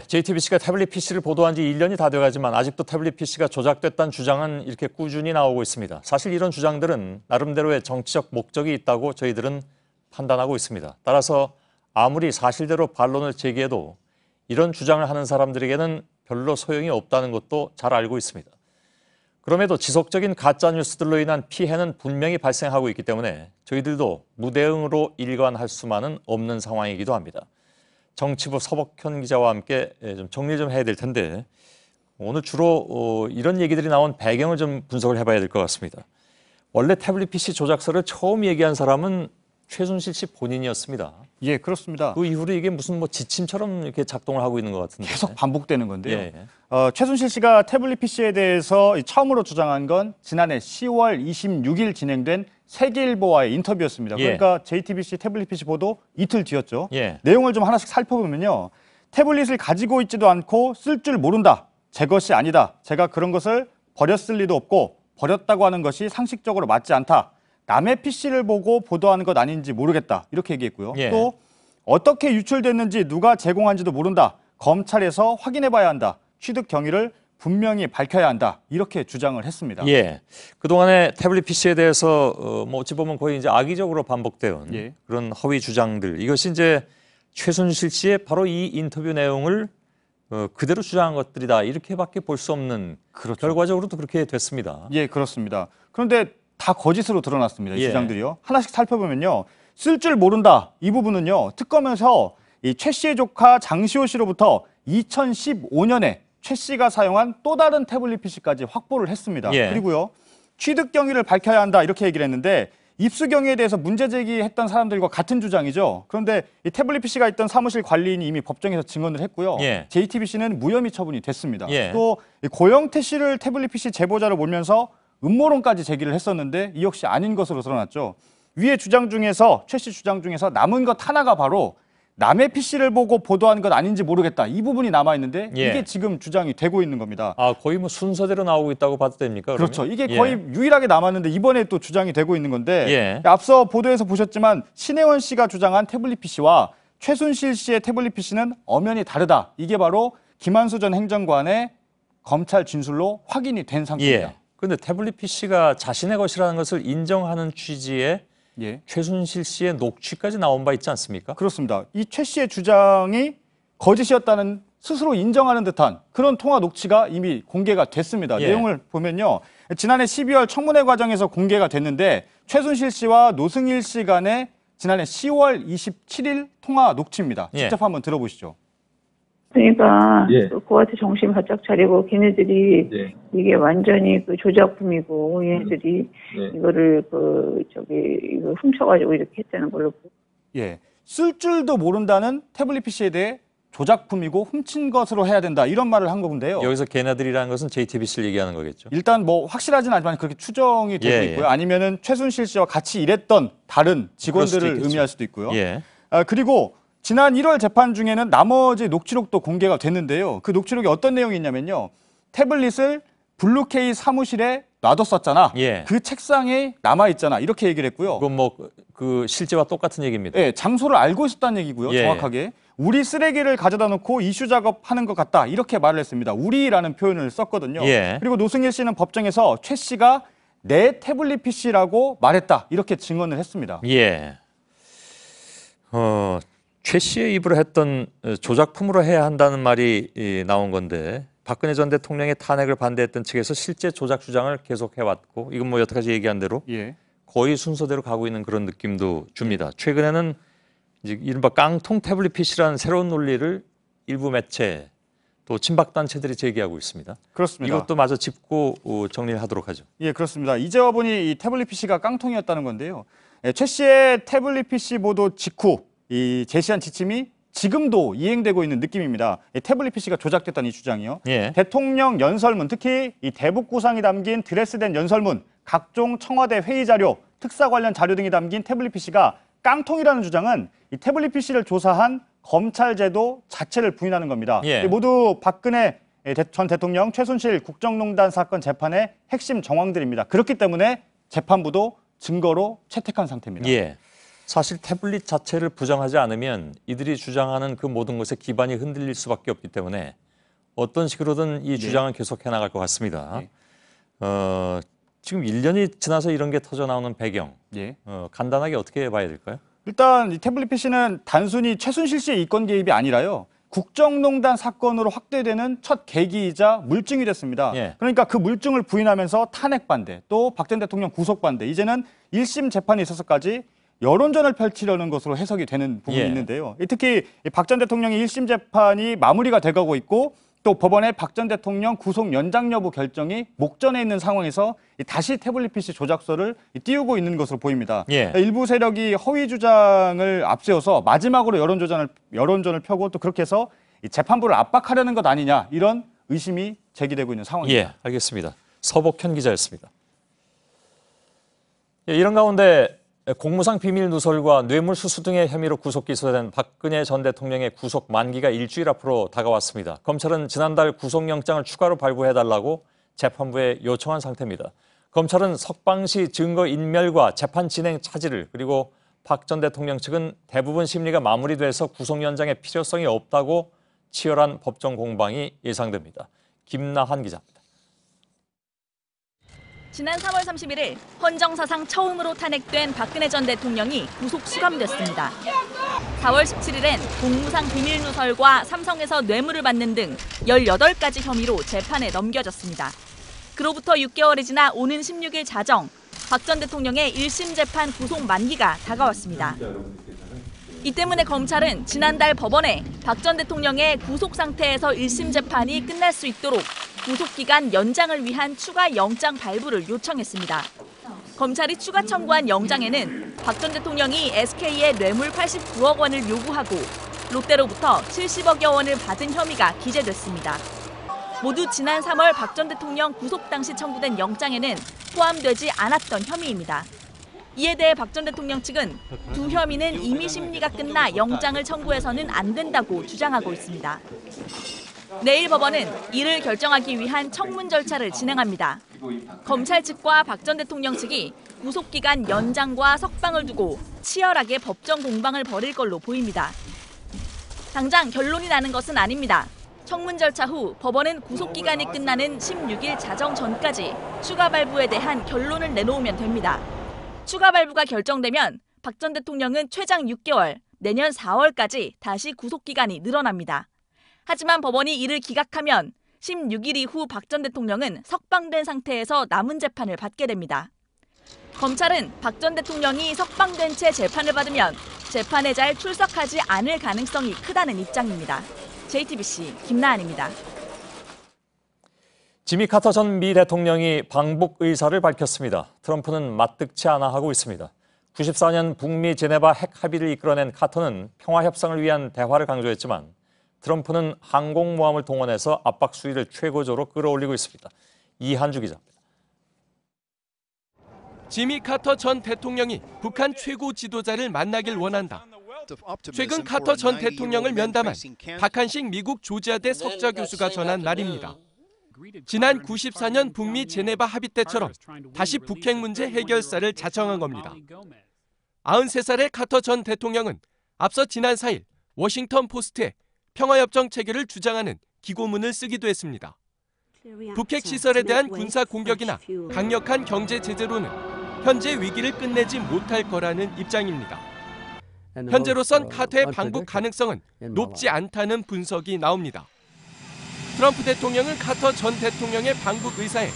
JTBC가 태블릿 PC를 보도한 지 1년이 다 돼가지만 아직도 태블릿 PC가 조작됐다는 주장은 이렇게 꾸준히 나오고 있습니다. 사실 이런 주장들은 나름대로의 정치적 목적이 있다고 저희들은 판단하고 있습니다. 따라서 아무리 사실대로 반론을 제기해도 이런 주장을 하는 사람들에게는 별로 소용이 없다는 것도 잘 알고 있습니다. 그럼에도 지속적인 가짜뉴스들로 인한 피해는 분명히 발생하고 있기 때문에 저희들도 무대응으로 일관할 수만은 없는 상황이기도 합니다. 정치부 서복현 기자와 함께 좀 정리 좀 해야 될 텐데 오늘 주로 이런 얘기들이 나온 배경을 좀 분석을 해봐야 될 것 같습니다. 원래 태블릿 PC 조작설을 처음 얘기한 사람은 최순실 씨 본인이었습니다. 예, 그렇습니다. 그 이후로 이게 무슨 지침처럼 이렇게 작동을 하고 있는 것 같은데 계속 반복되는 건데요. 최순실 씨가 태블릿 PC에 대해서 처음으로 주장한 건 지난해 10월 26일 진행된 세계일보와의 인터뷰였습니다. 그러니까 JTBC 태블릿 PC 보도 이틀 뒤였죠. 내용을 좀 하나씩 살펴보면요. 태블릿을 가지고 있지도 않고 쓸 줄 모른다. 제 것이 아니다. 제가 그런 것을 버렸을 리도 없고 버렸다고 하는 것이 상식적으로 맞지 않다. 남의 PC를 보고 보도하는 것 아닌지 모르겠다. 이렇게 얘기했고요. 또 어떻게 유출됐는지 누가 제공한지도 모른다. 검찰에서 확인해봐야 한다. 취득 경위를 분명히 밝혀야 한다. 이렇게 주장을 했습니다. 그동안에 태블릿 PC에 대해서 어찌 보면 거의 이제 악의적으로 반복되온 그런 허위 주장들. 이것이 이제 최순실 씨의 바로 이 인터뷰 내용을 그대로 주장한 것들이다. 이렇게밖에 볼 수 없는 결과적으로도 그렇게 됐습니다. 예, 그렇습니다. 그런데 다 거짓으로 드러났습니다. 이 주장들이요. 하나씩 살펴보면요. 쓸 줄 모른다. 이 부분은요. 특검에서 이 최 씨의 조카 장시호 씨로부터 2015년에 최 씨가 사용한 또 다른 태블릿 PC까지 확보를 했습니다. 그리고요. 취득 경위를 밝혀야 한다. 이렇게 얘기를 했는데 입수 경위에 대해서 문제 제기했던 사람들과 같은 주장이죠. 그런데 이 태블릿 PC가 있던 사무실 관리인이 이미 법정에서 증언을 했고요. JTBC는 무혐의 처분이 됐습니다. 또 고영태 씨를 태블릿 PC 제보자로 몰면서 음모론까지 제기를 했었는데 이 역시 아닌 것으로 드러났죠. 위의 주장 중에서 최 씨 주장 중에서 남은 것 하나가 바로 남의 PC를 보고 보도한 것 아닌지 모르겠다. 이 부분이 남아있는데 예. 이게 지금 주장이 되고 있는 겁니다. 아, 거의 뭐 순서대로 나오고 있다고 봐도 됩니까? 그러면? 그렇죠. 이게 거의 유일하게 남았는데 이번에 또 주장이 되고 있는 건데 예. 앞서 보도에서 보셨지만 신혜원 씨가 주장한 태블릿 PC와 최순실 씨의 태블릿 PC는 엄연히 다르다. 이게 바로 김한수 전 행정관의 검찰 진술로 확인이 된 상태입니다. 예. 그런데 태블릿 PC가 자신의 것이라는 것을 인정하는 취지의 최순실 씨의 녹취까지 나온 바 있지 않습니까? 그렇습니다. 이 최 씨의 주장이 거짓이었다는 스스로 인정하는 듯한 그런 통화 녹취가 이미 공개가 됐습니다. 예. 내용을 보면요. 지난해 12월 청문회 과정에서 공개가 됐는데 최순실 씨와 노승일 씨 간의 지난해 10월 27일 통화 녹취입니다. 직접 한번 들어보시죠. 그러니까 그거한테 정신 바짝 차리고 걔네들이 이게 완전히 그 조작품이고 얘네들이 이거를 이거 훔쳐가지고 이렇게 했다는 걸로. 예, 쓸 줄도 모른다는 태블릿 PC에 대해 조작품이고 훔친 것으로 해야 된다 이런 말을 한 건데요. 여기서 걔네들이라는 것은 JTBC를 얘기하는 거겠죠. 일단 뭐 확실하진 않지만 그렇게 추정이 되고 있고요. 아니면은 최순실 씨와 같이 일했던 다른 직원들을 의미할 수도 있고요. 그리고 지난 1월 재판 중에는 나머지 녹취록도 공개가 됐는데요. 그 녹취록이 어떤 내용이 있냐면요. 태블릿을 블루케이 사무실에 놔뒀었잖아. 그 책상에 남아있잖아. 이렇게 얘기를 했고요. 그건 뭐 그 실제와 똑같은 얘기입니다. 네, 장소를 알고 있었다는 얘기고요. 정확하게. 우리 쓰레기를 가져다 놓고 이슈 작업하는 것 같다. 이렇게 말을 했습니다. 우리라는 표현을 썼거든요. 그리고 노승일 씨는 법정에서 최 씨가 내 태블릿 PC라고 말했다. 이렇게 증언을 했습니다. 예. 최 씨의 입으로 했던 조작품으로 해야 한다는 말이 나온 건데 박근혜 전 대통령의 탄핵을 반대했던 측에서 실제 조작 주장을 계속해왔고 이건 뭐 여태까지 얘기한 대로 거의 순서대로 가고 있는 그런 느낌도 줍니다. 최근에는 이제 이른바 깡통 태블릿 PC라는 새로운 논리를 일부 매체 또 친박단체들이 제기하고 있습니다. 그렇습니다. 이것도 마저 짚고 정리를 하도록 하죠. 예, 그렇습니다. 이제 와보니 이 태블릿 PC가 깡통이었다는 건데요. 최 씨의 태블릿 PC 보도 직후 이 제시한 지침이 지금도 이행되고 있는 느낌입니다. 태블릿 PC가 조작됐다는 이 주장이요. 대통령 연설문, 특히 이 대북 구상이 담긴 드레스된 연설문, 각종 청와대 회의 자료, 특사 관련 자료 등이 담긴 태블릿 PC가 깡통이라는 주장은 이 태블릿 PC를 조사한 검찰 제도 자체를 부인하는 겁니다. 모두 박근혜 전 대통령 최순실 국정농단 사건 재판의 핵심 정황들입니다. 그렇기 때문에 재판부도 증거로 채택한 상태입니다. 사실 태블릿 자체를 부정하지 않으면 이들이 주장하는 그 모든 것의 기반이 흔들릴 수밖에 없기 때문에 어떤 식으로든 이 주장은 계속해 나갈 것 같습니다. 지금 1년이 지나서 이런 게 터져 나오는 배경, 간단하게 어떻게 봐야 될까요? 일단 이 태블릿 PC는 단순히 최순실 씨의 이권 개입이 아니라요. 국정농단 사건으로 확대되는 첫 계기이자 물증이 됐습니다. 그러니까 그 물증을 부인하면서 탄핵 반대, 또 박 전 대통령 구속 반대, 이제는 1심 재판에 있어서까지 여론전을 펼치려는 것으로 해석이 되는 부분이 있는데요. 특히 박 전 대통령의 1심 재판이 마무리가 돼가고 있고 또 법원의 박 전 대통령 구속 연장 여부 결정이 목전에 있는 상황에서 다시 태블릿 PC 조작서를 띄우고 있는 것으로 보입니다. 일부 세력이 허위 주장을 앞세워서 마지막으로 여론전을 펴고 또 그렇게 해서 재판부를 압박하려는 것 아니냐 이런 의심이 제기되고 있는 상황입니다. 알겠습니다. 서복현 기자였습니다. 이런 가운데 공무상 비밀 누설과 뇌물수수 등의 혐의로 구속 기소된 박근혜 전 대통령의 구속 만기가 일주일 앞으로 다가왔습니다. 검찰은 지난달 구속영장을 추가로 발부해달라고 재판부에 요청한 상태입니다. 검찰은 석방시 증거인멸과 재판 진행 차질을 그리고 박 전 대통령 측은 대부분 심리가 마무리돼서 구속 연장의 필요성이 없다고 치열한 법정 공방이 예상됩니다. 김나한 기자입니다. 지난 3월 31일 헌정사상 처음으로 탄핵된 박근혜 전 대통령이 구속 수감됐습니다. 4월 17일엔 공무상 비밀 누설과 삼성에서 뇌물을 받는 등 18가지 혐의로 재판에 넘겨졌습니다. 그로부터 6개월이 지나 오는 16일 자정, 박 전 대통령의 1심 재판 구속 만기가 다가왔습니다. 이 때문에 검찰은 지난달 법원에 박 전 대통령의 구속 상태에서 1심 재판이 끝날 수 있도록 구속기간 연장을 위한 추가 영장 발부를 요청했습니다. 검찰이 추가 청구한 영장에는 박 전 대통령이 SK에 뇌물 89억 원을 요구하고 롯데로부터 70억여 원을 받은 혐의가 기재됐습니다. 모두 지난 3월 박 전 대통령 구속 당시 청구된 영장에는 포함되지 않았던 혐의입니다. 이에 대해 박 전 대통령 측은 두 혐의는 이미 심리가 끝나 영장을 청구해서는 안 된다고 주장하고 있습니다. 내일 법원은 이를 결정하기 위한 청문 절차를 진행합니다. 검찰 측과 박 전 대통령 측이 구속기간 연장과 석방을 두고 치열하게 법정 공방을 벌일 걸로 보입니다. 당장 결론이 나는 것은 아닙니다. 청문 절차 후 법원은 구속기간이 끝나는 16일 자정 전까지 추가 발부에 대한 결론을 내놓으면 됩니다. 추가 발부가 결정되면 박 전 대통령은 최장 6개월, 내년 4월까지 다시 구속기간이 늘어납니다. 하지만 법원이 이를 기각하면 16일 이후 박 전 대통령은 석방된 상태에서 남은 재판을 받게 됩니다. 검찰은 박 전 대통령이 석방된 채 재판을 받으면 재판에 잘 출석하지 않을 가능성이 크다는 입장입니다. JTBC 김나은입니다. 지미 카터 전 미 대통령이 방북 의사를 밝혔습니다. 트럼프는 마뜩치 않아 하고 있습니다. 94년 북미 제네바 핵 합의를 이끌어낸 카터는 평화 협상을 위한 대화를 강조했지만 트럼프는 항공모함을 동원해서 압박 수위를 최고조로 끌어올리고 있습니다. 이한주 기자입니다. 지미 카터 전 대통령이 북한 최고 지도자를 만나길 원한다. 최근 카터 전 대통령을 면담한 박한식 미국 조지아대 석좌 교수가 전한 말입니다. 지난 94년 북미 제네바 합의 때처럼 다시 북핵 문제 해결사를 자청한 겁니다. 93살의 카터 전 대통령은 앞서 지난 4일 워싱턴 포스트에 평화협정 체결을 주장하는 기고문을 쓰기도 했습니다. 북핵 시설에 대한 군사 공격이나 강력한 경제 제재로는 현재 위기를 끝내지 못할 거라는 입장입니다. 현재로선 카터의 방북 가능성은 높지 않다는 분석이 나옵니다. 트럼프 대통령은 카터 전 대통령의 방북 의사에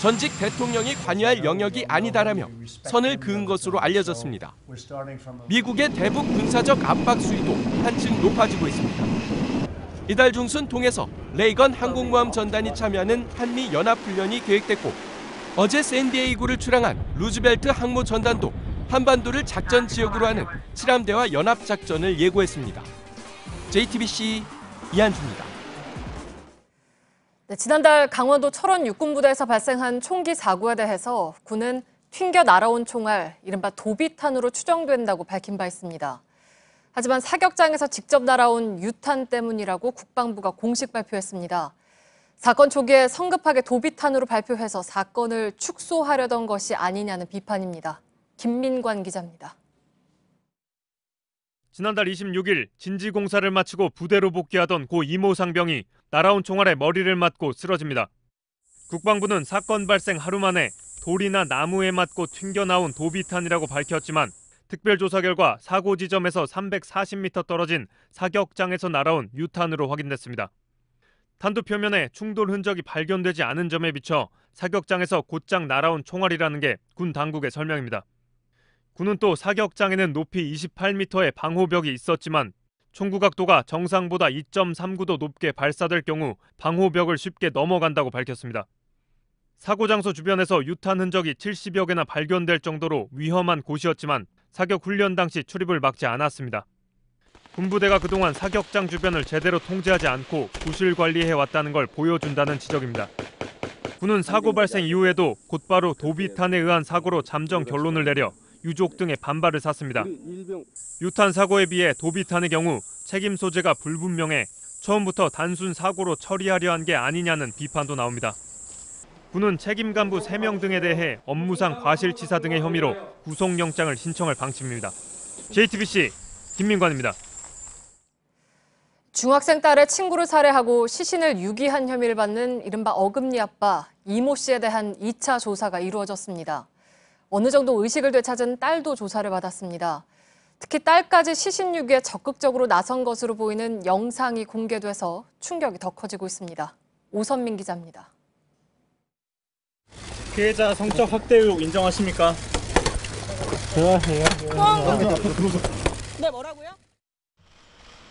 전직 대통령이 관여할 영역이 아니다라며 선을 그은 것으로 알려졌습니다. 미국의 대북 군사적 압박 수위도 한층 높아지고 있습니다. 이달 중순 통해서 레이건 항공모함 전단이 참여하는 한미 연합훈련이 계획됐고 어제 샌디에이고를 출항한 루즈벨트 항모 전단도 한반도를 작전 지역으로 하는 칠함대와 연합작전을 예고했습니다. JTBC 이한주입니다. 네, 지난달 강원도 철원 육군부대에서 발생한 총기 사고에 대해서 군은 튕겨 날아온 총알, 이른바 도비탄으로 추정된다고 밝힌 바 있습니다. 하지만 사격장에서 직접 날아온 유탄 때문이라고 국방부가 공식 발표했습니다. 사건 초기에 성급하게 도비탄으로 발표해서 사건을 축소하려던 것이 아니냐는 비판입니다. 김민관 기자입니다. 지난달 26일 진지공사를 마치고 부대로 복귀하던 고 이모 상병이 날아온 총알에 머리를 맞고 쓰러집니다. 국방부는 사건 발생 하루 만에 돌이나 나무에 맞고 튕겨나온 도비탄이라고 밝혔지만 특별조사 결과 사고 지점에서 340m 떨어진 사격장에서 날아온 유탄으로 확인됐습니다. 탄두 표면에 충돌 흔적이 발견되지 않은 점에 비춰 사격장에서 곧장 날아온 총알이라는 게 군 당국의 설명입니다. 군은 또 사격장에는 높이 28m의 방호벽이 있었지만 총구 각도가 정상보다 2.39도 높게 발사될 경우 방호벽을 쉽게 넘어간다고 밝혔습니다. 사고 장소 주변에서 유탄 흔적이 70여 개나 발견될 정도로 위험한 곳이었지만 사격 훈련 당시 출입을 막지 않았습니다. 군부대가 그동안 사격장 주변을 제대로 통제하지 않고 부실 관리해왔다는 걸 보여준다는 지적입니다. 군은 사고 발생 이후에도 곧바로 도비탄에 의한 사고로 잠정 결론을 내려 유족 등의 반발을 샀습니다. 유탄 사고에 비해 도비탄의 경우 책임 소재가 불분명해 처음부터 단순 사고로 처리하려 한 게 아니냐는 비판도 나옵니다. 군은 책임 간부 3명 등에 대해 업무상 과실치사 등의 혐의로 구속영장을 신청할 방침입니다. JTBC 김민관입니다. 중학생 딸의 친구를 살해하고 시신을 유기한 혐의를 받는 이른바 어금니 아빠 이모 씨에 대한 2차 조사가 이루어졌습니다. 어느 정도 의식을 되찾은 딸도 조사를 받았습니다. 특히 딸까지 시신 유기에 적극적으로 나선 것으로 보이는 영상이 공개돼서 충격이 더 커지고 있습니다. 오선민 기자입니다. 피해자 성적 학대 의혹 인정하십니까? 네, 뭐라고요?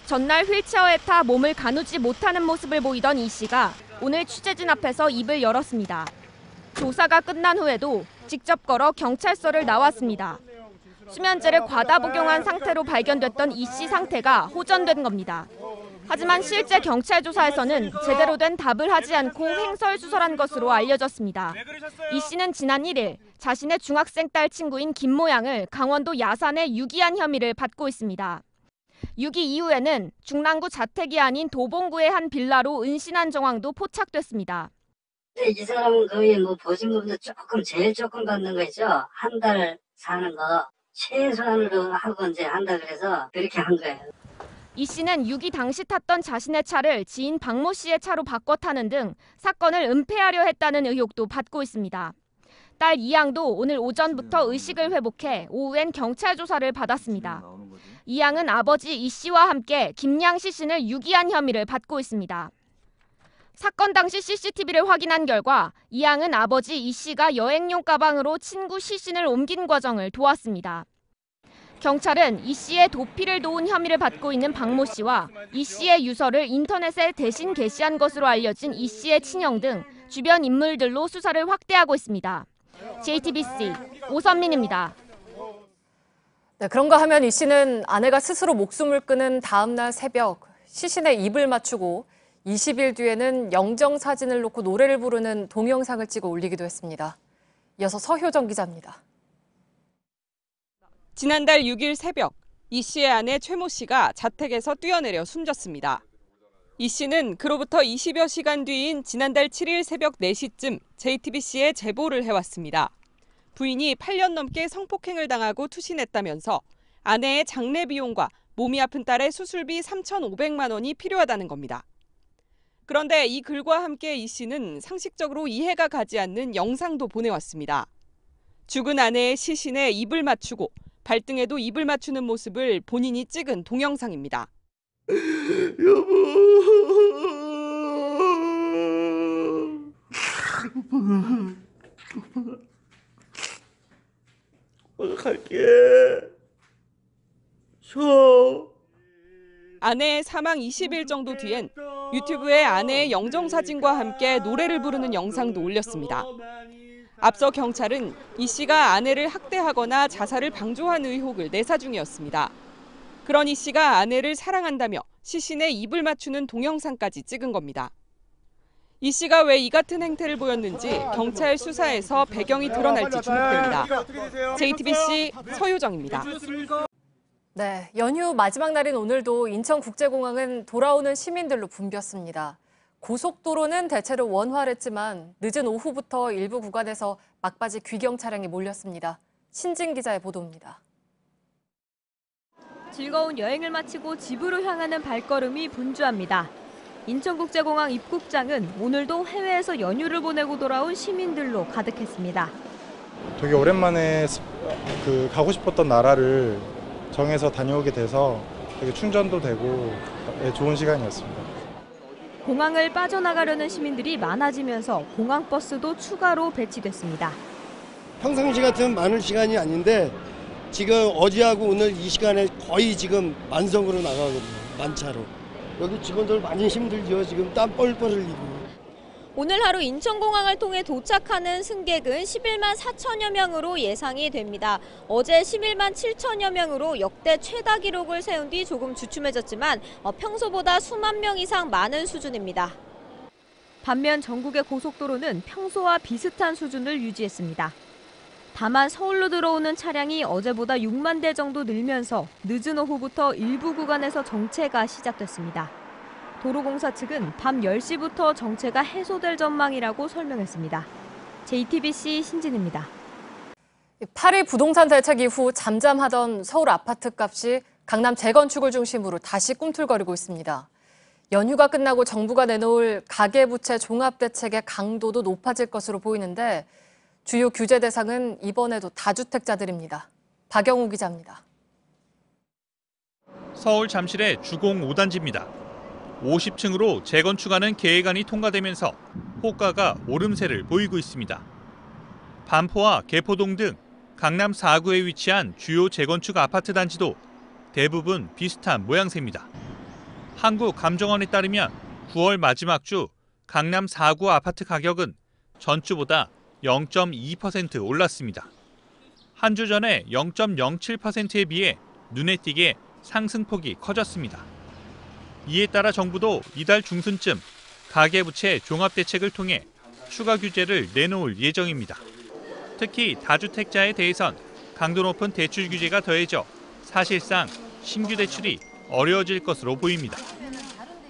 전날 휠체어에 타 몸을 가누지 못하는 모습을 보이던 이 씨가 오늘 취재진 앞에서 입을 열었습니다. 조사가 끝난 후에도 직접 걸어 경찰서를 나왔습니다. 수면제를 과다 복용한 상태로 발견됐던 이 씨 상태가 호전된 겁니다. 하지만 실제 경찰 조사에서는 제대로 된 답을 하지 않고 횡설수설한 것으로 알려졌습니다. 이 씨는 지난 1일 자신의 중학생 딸 친구인 김모 양을 강원도 야산에 유기한 혐의를 받고 있습니다. 유기 이후에는 중랑구 자택이 아닌 도봉구의 한 빌라로 은신한 정황도 포착됐습니다. 이 사람은 거의 보증금도 제일 조금 받는 거 있죠. 한 달 사는 거 최소한으로 하고 이제 한다 그래서 그렇게 한 거예요. 이 씨는 유기 당시 탔던 자신의 차를 지인 박모 씨의 차로 바꿔 타는 등 사건을 은폐하려 했다는 의혹도 받고 있습니다. 딸 이양도 오늘 오전부터 의식을 회복해 오후엔 경찰 조사를 받았습니다. 이양은 아버지 이 씨와 함께 김양 시신을 유기한 혐의를 받고 있습니다. 사건 당시 CCTV를 확인한 결과 이양은 아버지 이 씨가 여행용 가방으로 친구 시신을 옮긴 과정을 도왔습니다. 경찰은 이 씨의 도피를 도운 혐의를 받고 있는 박모 씨와 이 씨의 유서를 인터넷에 대신 게시한 것으로 알려진 이 씨의 친형 등 주변 인물들로 수사를 확대하고 있습니다. JTBC 오선민입니다. 네, 그런가 하면 이 씨는 아내가 스스로 목숨을 끊은 다음 날 새벽 시신에 입을 맞추고 20일 뒤에는 영정 사진을 놓고 노래를 부르는 동영상을 찍어 올리기도 했습니다. 이어서 서효정 기자입니다. 지난달 6일 새벽 이 씨의 아내 최모 씨가 자택에서 뛰어내려 숨졌습니다. 이 씨는 그로부터 20여 시간 뒤인 지난달 7일 새벽 4시쯤 JTBC에 제보를 해왔습니다. 부인이 8년 넘게 성폭행을 당하고 투신했다면서 아내의 장례 비용과 몸이 아픈 딸의 수술비 3,500만 원이 필요하다는 겁니다. 그런데 이 글과 함께 이 씨는 상식적으로 이해가 가지 않는 영상도 보내왔습니다. 죽은 아내의 시신에 입을 맞추고 발등에도 입을 맞추는 모습을 본인이 찍은 동영상입니다. 여보. 갈게. 쉬어. 아내의 사망 20일 정도 뒤엔 유튜브에 아내의 영정 사진과 함께 노래를 부르는 영상도 올렸습니다. 앞서 경찰은 이 씨가 아내를 학대하거나 자살을 방조한 의혹을 내사 중이었습니다. 그런 이 씨가 아내를 사랑한다며 시신에 입을 맞추는 동영상까지 찍은 겁니다. 이 씨가 왜 이 같은 행태를 보였는지 경찰 수사에서 배경이 드러날지 주목됩니다. JTBC 서효정입니다. 네, 연휴 마지막 날인 오늘도 인천국제공항은 돌아오는 시민들로 붐볐습니다. 고속도로는 대체로 원활했지만 늦은 오후부터 일부 구간에서 막바지 귀경 차량이 몰렸습니다. 신진 기자의 보도입니다. 즐거운 여행을 마치고 집으로 향하는 발걸음이 분주합니다. 인천국제공항 입국장은 오늘도 해외에서 연휴를 보내고 돌아온 시민들로 가득했습니다. 되게 오랜만에 가고 싶었던 나라를 정해서 다녀오게 돼서 되게 충전도 되고 좋은 시간이었습니다. 공항을 빠져나가려는 시민들이 많아지면서 공항버스도 추가로 배치됐습니다. 평상시 같으면 많은 시간이 아닌데 지금 어제하고 오늘 이 시간에 거의 지금 만석으로 나가거든요. 만차로. 여기 직원들 많이 힘들죠. 지금 땀 뻘뻘 흘리고. 오늘 하루 인천공항을 통해 도착하는 승객은 11만 4천여 명으로 예상이 됩니다. 어제 11만 7천여 명으로 역대 최다 기록을 세운 뒤 조금 주춤해졌지만 평소보다 수만 명 이상 많은 수준입니다. 반면 전국의 고속도로는 평소와 비슷한 수준을 유지했습니다. 다만 서울로 들어오는 차량이 어제보다 6만 대 정도 늘면서 늦은 오후부터 일부 구간에서 정체가 시작됐습니다. 도로공사 측은 밤 10시부터 정체가 해소될 전망이라고 설명했습니다. JTBC 신진입니다. 8일 부동산 대책 이후 잠잠하던 서울 아파트 값이 강남 재건축을 중심으로 다시 꿈틀거리고 있습니다. 연휴가 끝나고 정부가 내놓을 가계부채 종합대책의 강도도 높아질 것으로 보이는데 주요 규제 대상은 이번에도 다주택자들입니다. 박영우 기자입니다. 서울 잠실의 주공 5단지입니다. 50층으로 재건축하는 계획안이 통과되면서 호가가 오름세를 보이고 있습니다. 반포와 개포동 등 강남 4구에 위치한 주요 재건축 아파트 단지도 대부분 비슷한 모양새입니다. 한국감정원에 따르면 9월 마지막 주 강남 4구 아파트 가격은 전주보다 0.2% 올랐습니다. 한 주 전에 0.07%에 비해 눈에 띄게 상승폭이 커졌습니다. 이에 따라 정부도 이달 중순쯤 가계부채 종합대책을 통해 추가 규제를 내놓을 예정입니다. 특히 다주택자에 대해선 강도 높은 대출 규제가 더해져 사실상 신규 대출이 어려워질 것으로 보입니다.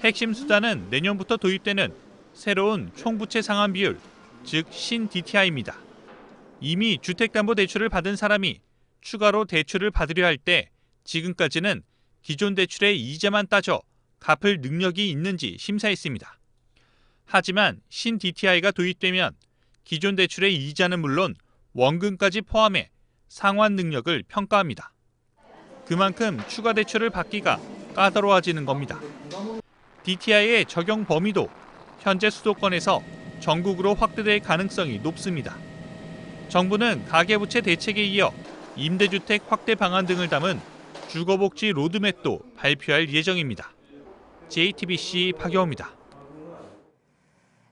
핵심 수단은 내년부터 도입되는 새로운 총부채 상환 비율, 즉 신 DTI입니다. 이미 주택담보대출을 받은 사람이 추가로 대출을 받으려 할 때 지금까지는 기존 대출의 이자만 따져 갚을 능력이 있는지 심사했습니다. 하지만 신 DTI가 도입되면 기존 대출의 이자는 물론 원금까지 포함해 상환 능력을 평가합니다. 그만큼 추가 대출을 받기가 까다로워지는 겁니다. DTI의 적용 범위도 현재 수도권에서 전국으로 확대될 가능성이 높습니다. 정부는 가계부채 대책에 이어 임대주택 확대 방안 등을 담은 주거복지 로드맵도 발표할 예정입니다. JTBC 박여우입니다.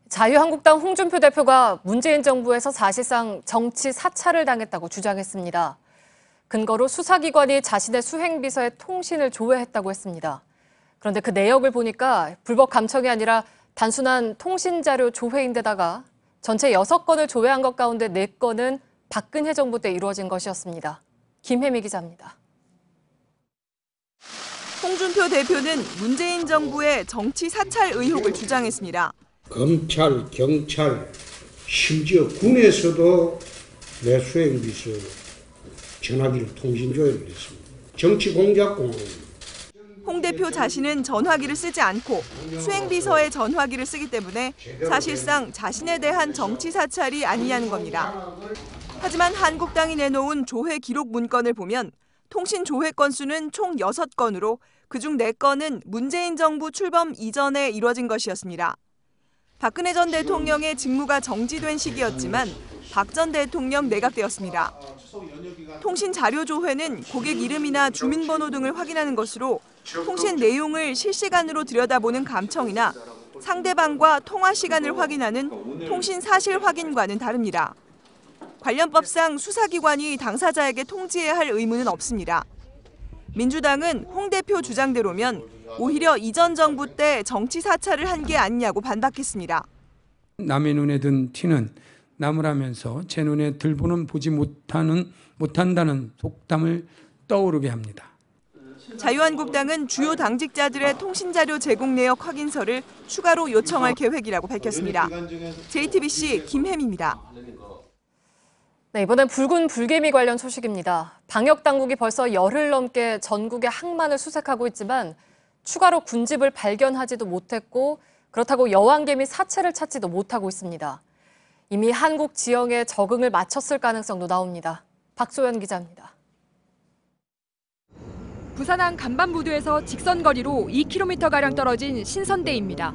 자유한국당 홍준표 대표가 문재인 정부에서 사실상 정치 사찰을 당했다고 주장했습니다. 근거로 수사기관이 자신의 수행비서의 통신을 조회했다고 했습니다. 그런데 그 내역을 보니까 불법 감청이 아니라 단순한 통신자료 조회인데다가 전체 6건을 조회한 것 가운데 4건은 박근혜 정부 때 이루어진 것이었습니다. 김혜미 기자입니다. 홍준표 대표는 문재인 정부의 정치 사찰 의혹을 주장했습니다. 검찰, 경찰, 심지어 군에서도 내 수행비서 전화기를 통신 조회를 했습니다. 정치 공작공은 홍 대표 자신은 전화기를 쓰지 않고 수행비서의 전화기를 쓰기 때문에 사실상 자신에 대한 정치 사찰이 아니냐는 겁니다. 하지만 한국당이 내놓은 조회 기록 문건을 보면 통신 조회 건수는 총 6건으로 그중 4건은 문재인 정부 출범 이전에 이뤄진 것이었습니다. 박근혜 전 대통령의 직무가 정지된 시기였지만 박 전 대통령 내각되었습니다. 통신 자료 조회는 고객 이름이나 주민번호 등을 확인하는 것으로 통신 내용을 실시간으로 들여다보는 감청이나 상대방과 통화 시간을 확인하는 통신 사실 확인과는 다릅니다. 관련 법상 수사기관이 당사자에게 통지해야 할 의무는 없습니다. 민주당은 홍 대표 주장대로면 오히려 이전 정부 때 정치 사찰을 한 게 아니냐고 반박했습니다. 남의 눈에 든 티는 나무라면서 제 눈에 들보는 보지 못한다는 속담을 떠오르게 합니다. 자유한국당은 주요 당직자들의 통신자료 제공 내역 확인서를 추가로 요청할 계획이라고 밝혔습니다. JTBC 김혜미입니다. 네, 이번엔 붉은 불개미 관련 소식입니다. 방역당국이 벌써 열흘 넘게 전국의 항만을 수색하고 있지만 추가로 군집을 발견하지도 못했고 그렇다고 여왕개미 사체를 찾지도 못하고 있습니다. 이미 한국 지형에 적응을 마쳤을 가능성도 나옵니다. 박소연 기자입니다. 부산항 간반부두에서 직선거리로 2km가량 떨어진 신선대입니다.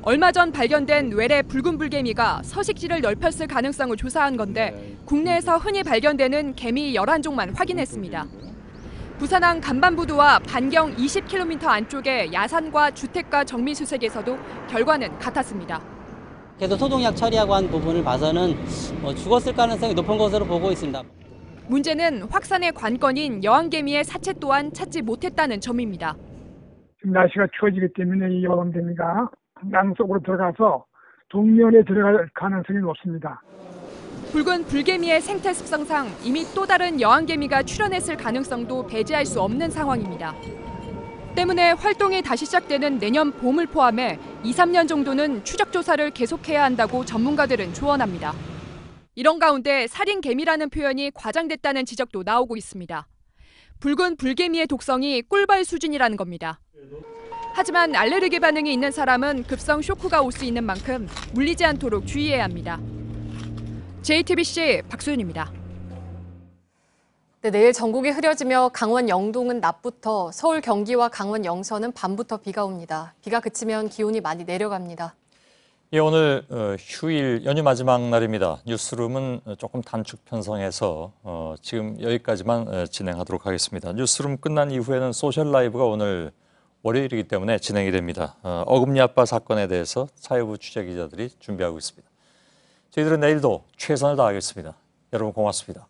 얼마 전 발견된 외래 붉은 불개미가 서식지를 넓혔을 가능성을 조사한 건데 국내에서 흔히 발견되는 개미 11종만 확인했습니다. 부산항 간반부두와 반경 20km 안쪽의 야산과 주택가 정미수색에서도 결과는 같았습니다. 그래서 소독약 처리하고 한 부분을 봐서는 죽었을 가능성이 높은 것으로 보고 있습니다. 문제는 확산의 관건인 여왕개미의 사체 또한 찾지 못했다는 점입니다. 지금 날씨가 추워지기 때문에 이 여왕개미가 양 속으로 들어가서 동면에 들어갈 가능성이 높습니다. 붉은 불개미의 생태 습성상 이미 또 다른 여왕개미가 출현했을 가능성도 배제할 수 없는 상황입니다. 때문에 활동이 다시 시작되는 내년 봄을 포함해 2, 3년 정도는 추적 조사를 계속해야 한다고 전문가들은 조언합니다. 이런 가운데 살인개미라는 표현이 과장됐다는 지적도 나오고 있습니다. 붉은 불개미의 독성이 꿀벌 수준이라는 겁니다. 하지만 알레르기 반응이 있는 사람은 급성 쇼크가 올 수 있는 만큼 물리지 않도록 주의해야 합니다. JTBC 박소연입니다. 네, 내일 전국이 흐려지며 강원 영동은 낮부터, 서울 경기와 강원 영서는 밤부터 비가 옵니다. 비가 그치면 기온이 많이 내려갑니다. 예, 오늘 휴일 연휴 마지막 날입니다. 뉴스룸은 조금 단축 편성해서 지금 여기까지만 진행하도록 하겠습니다. 뉴스룸 끝난 이후에는 소셜 라이브가 오늘 월요일이기 때문에 진행이 됩니다. 어금니 아빠 사건에 대해서 사회부 취재기자들이 준비하고 있습니다. 저희들은 내일도 최선을 다하겠습니다. 여러분 고맙습니다.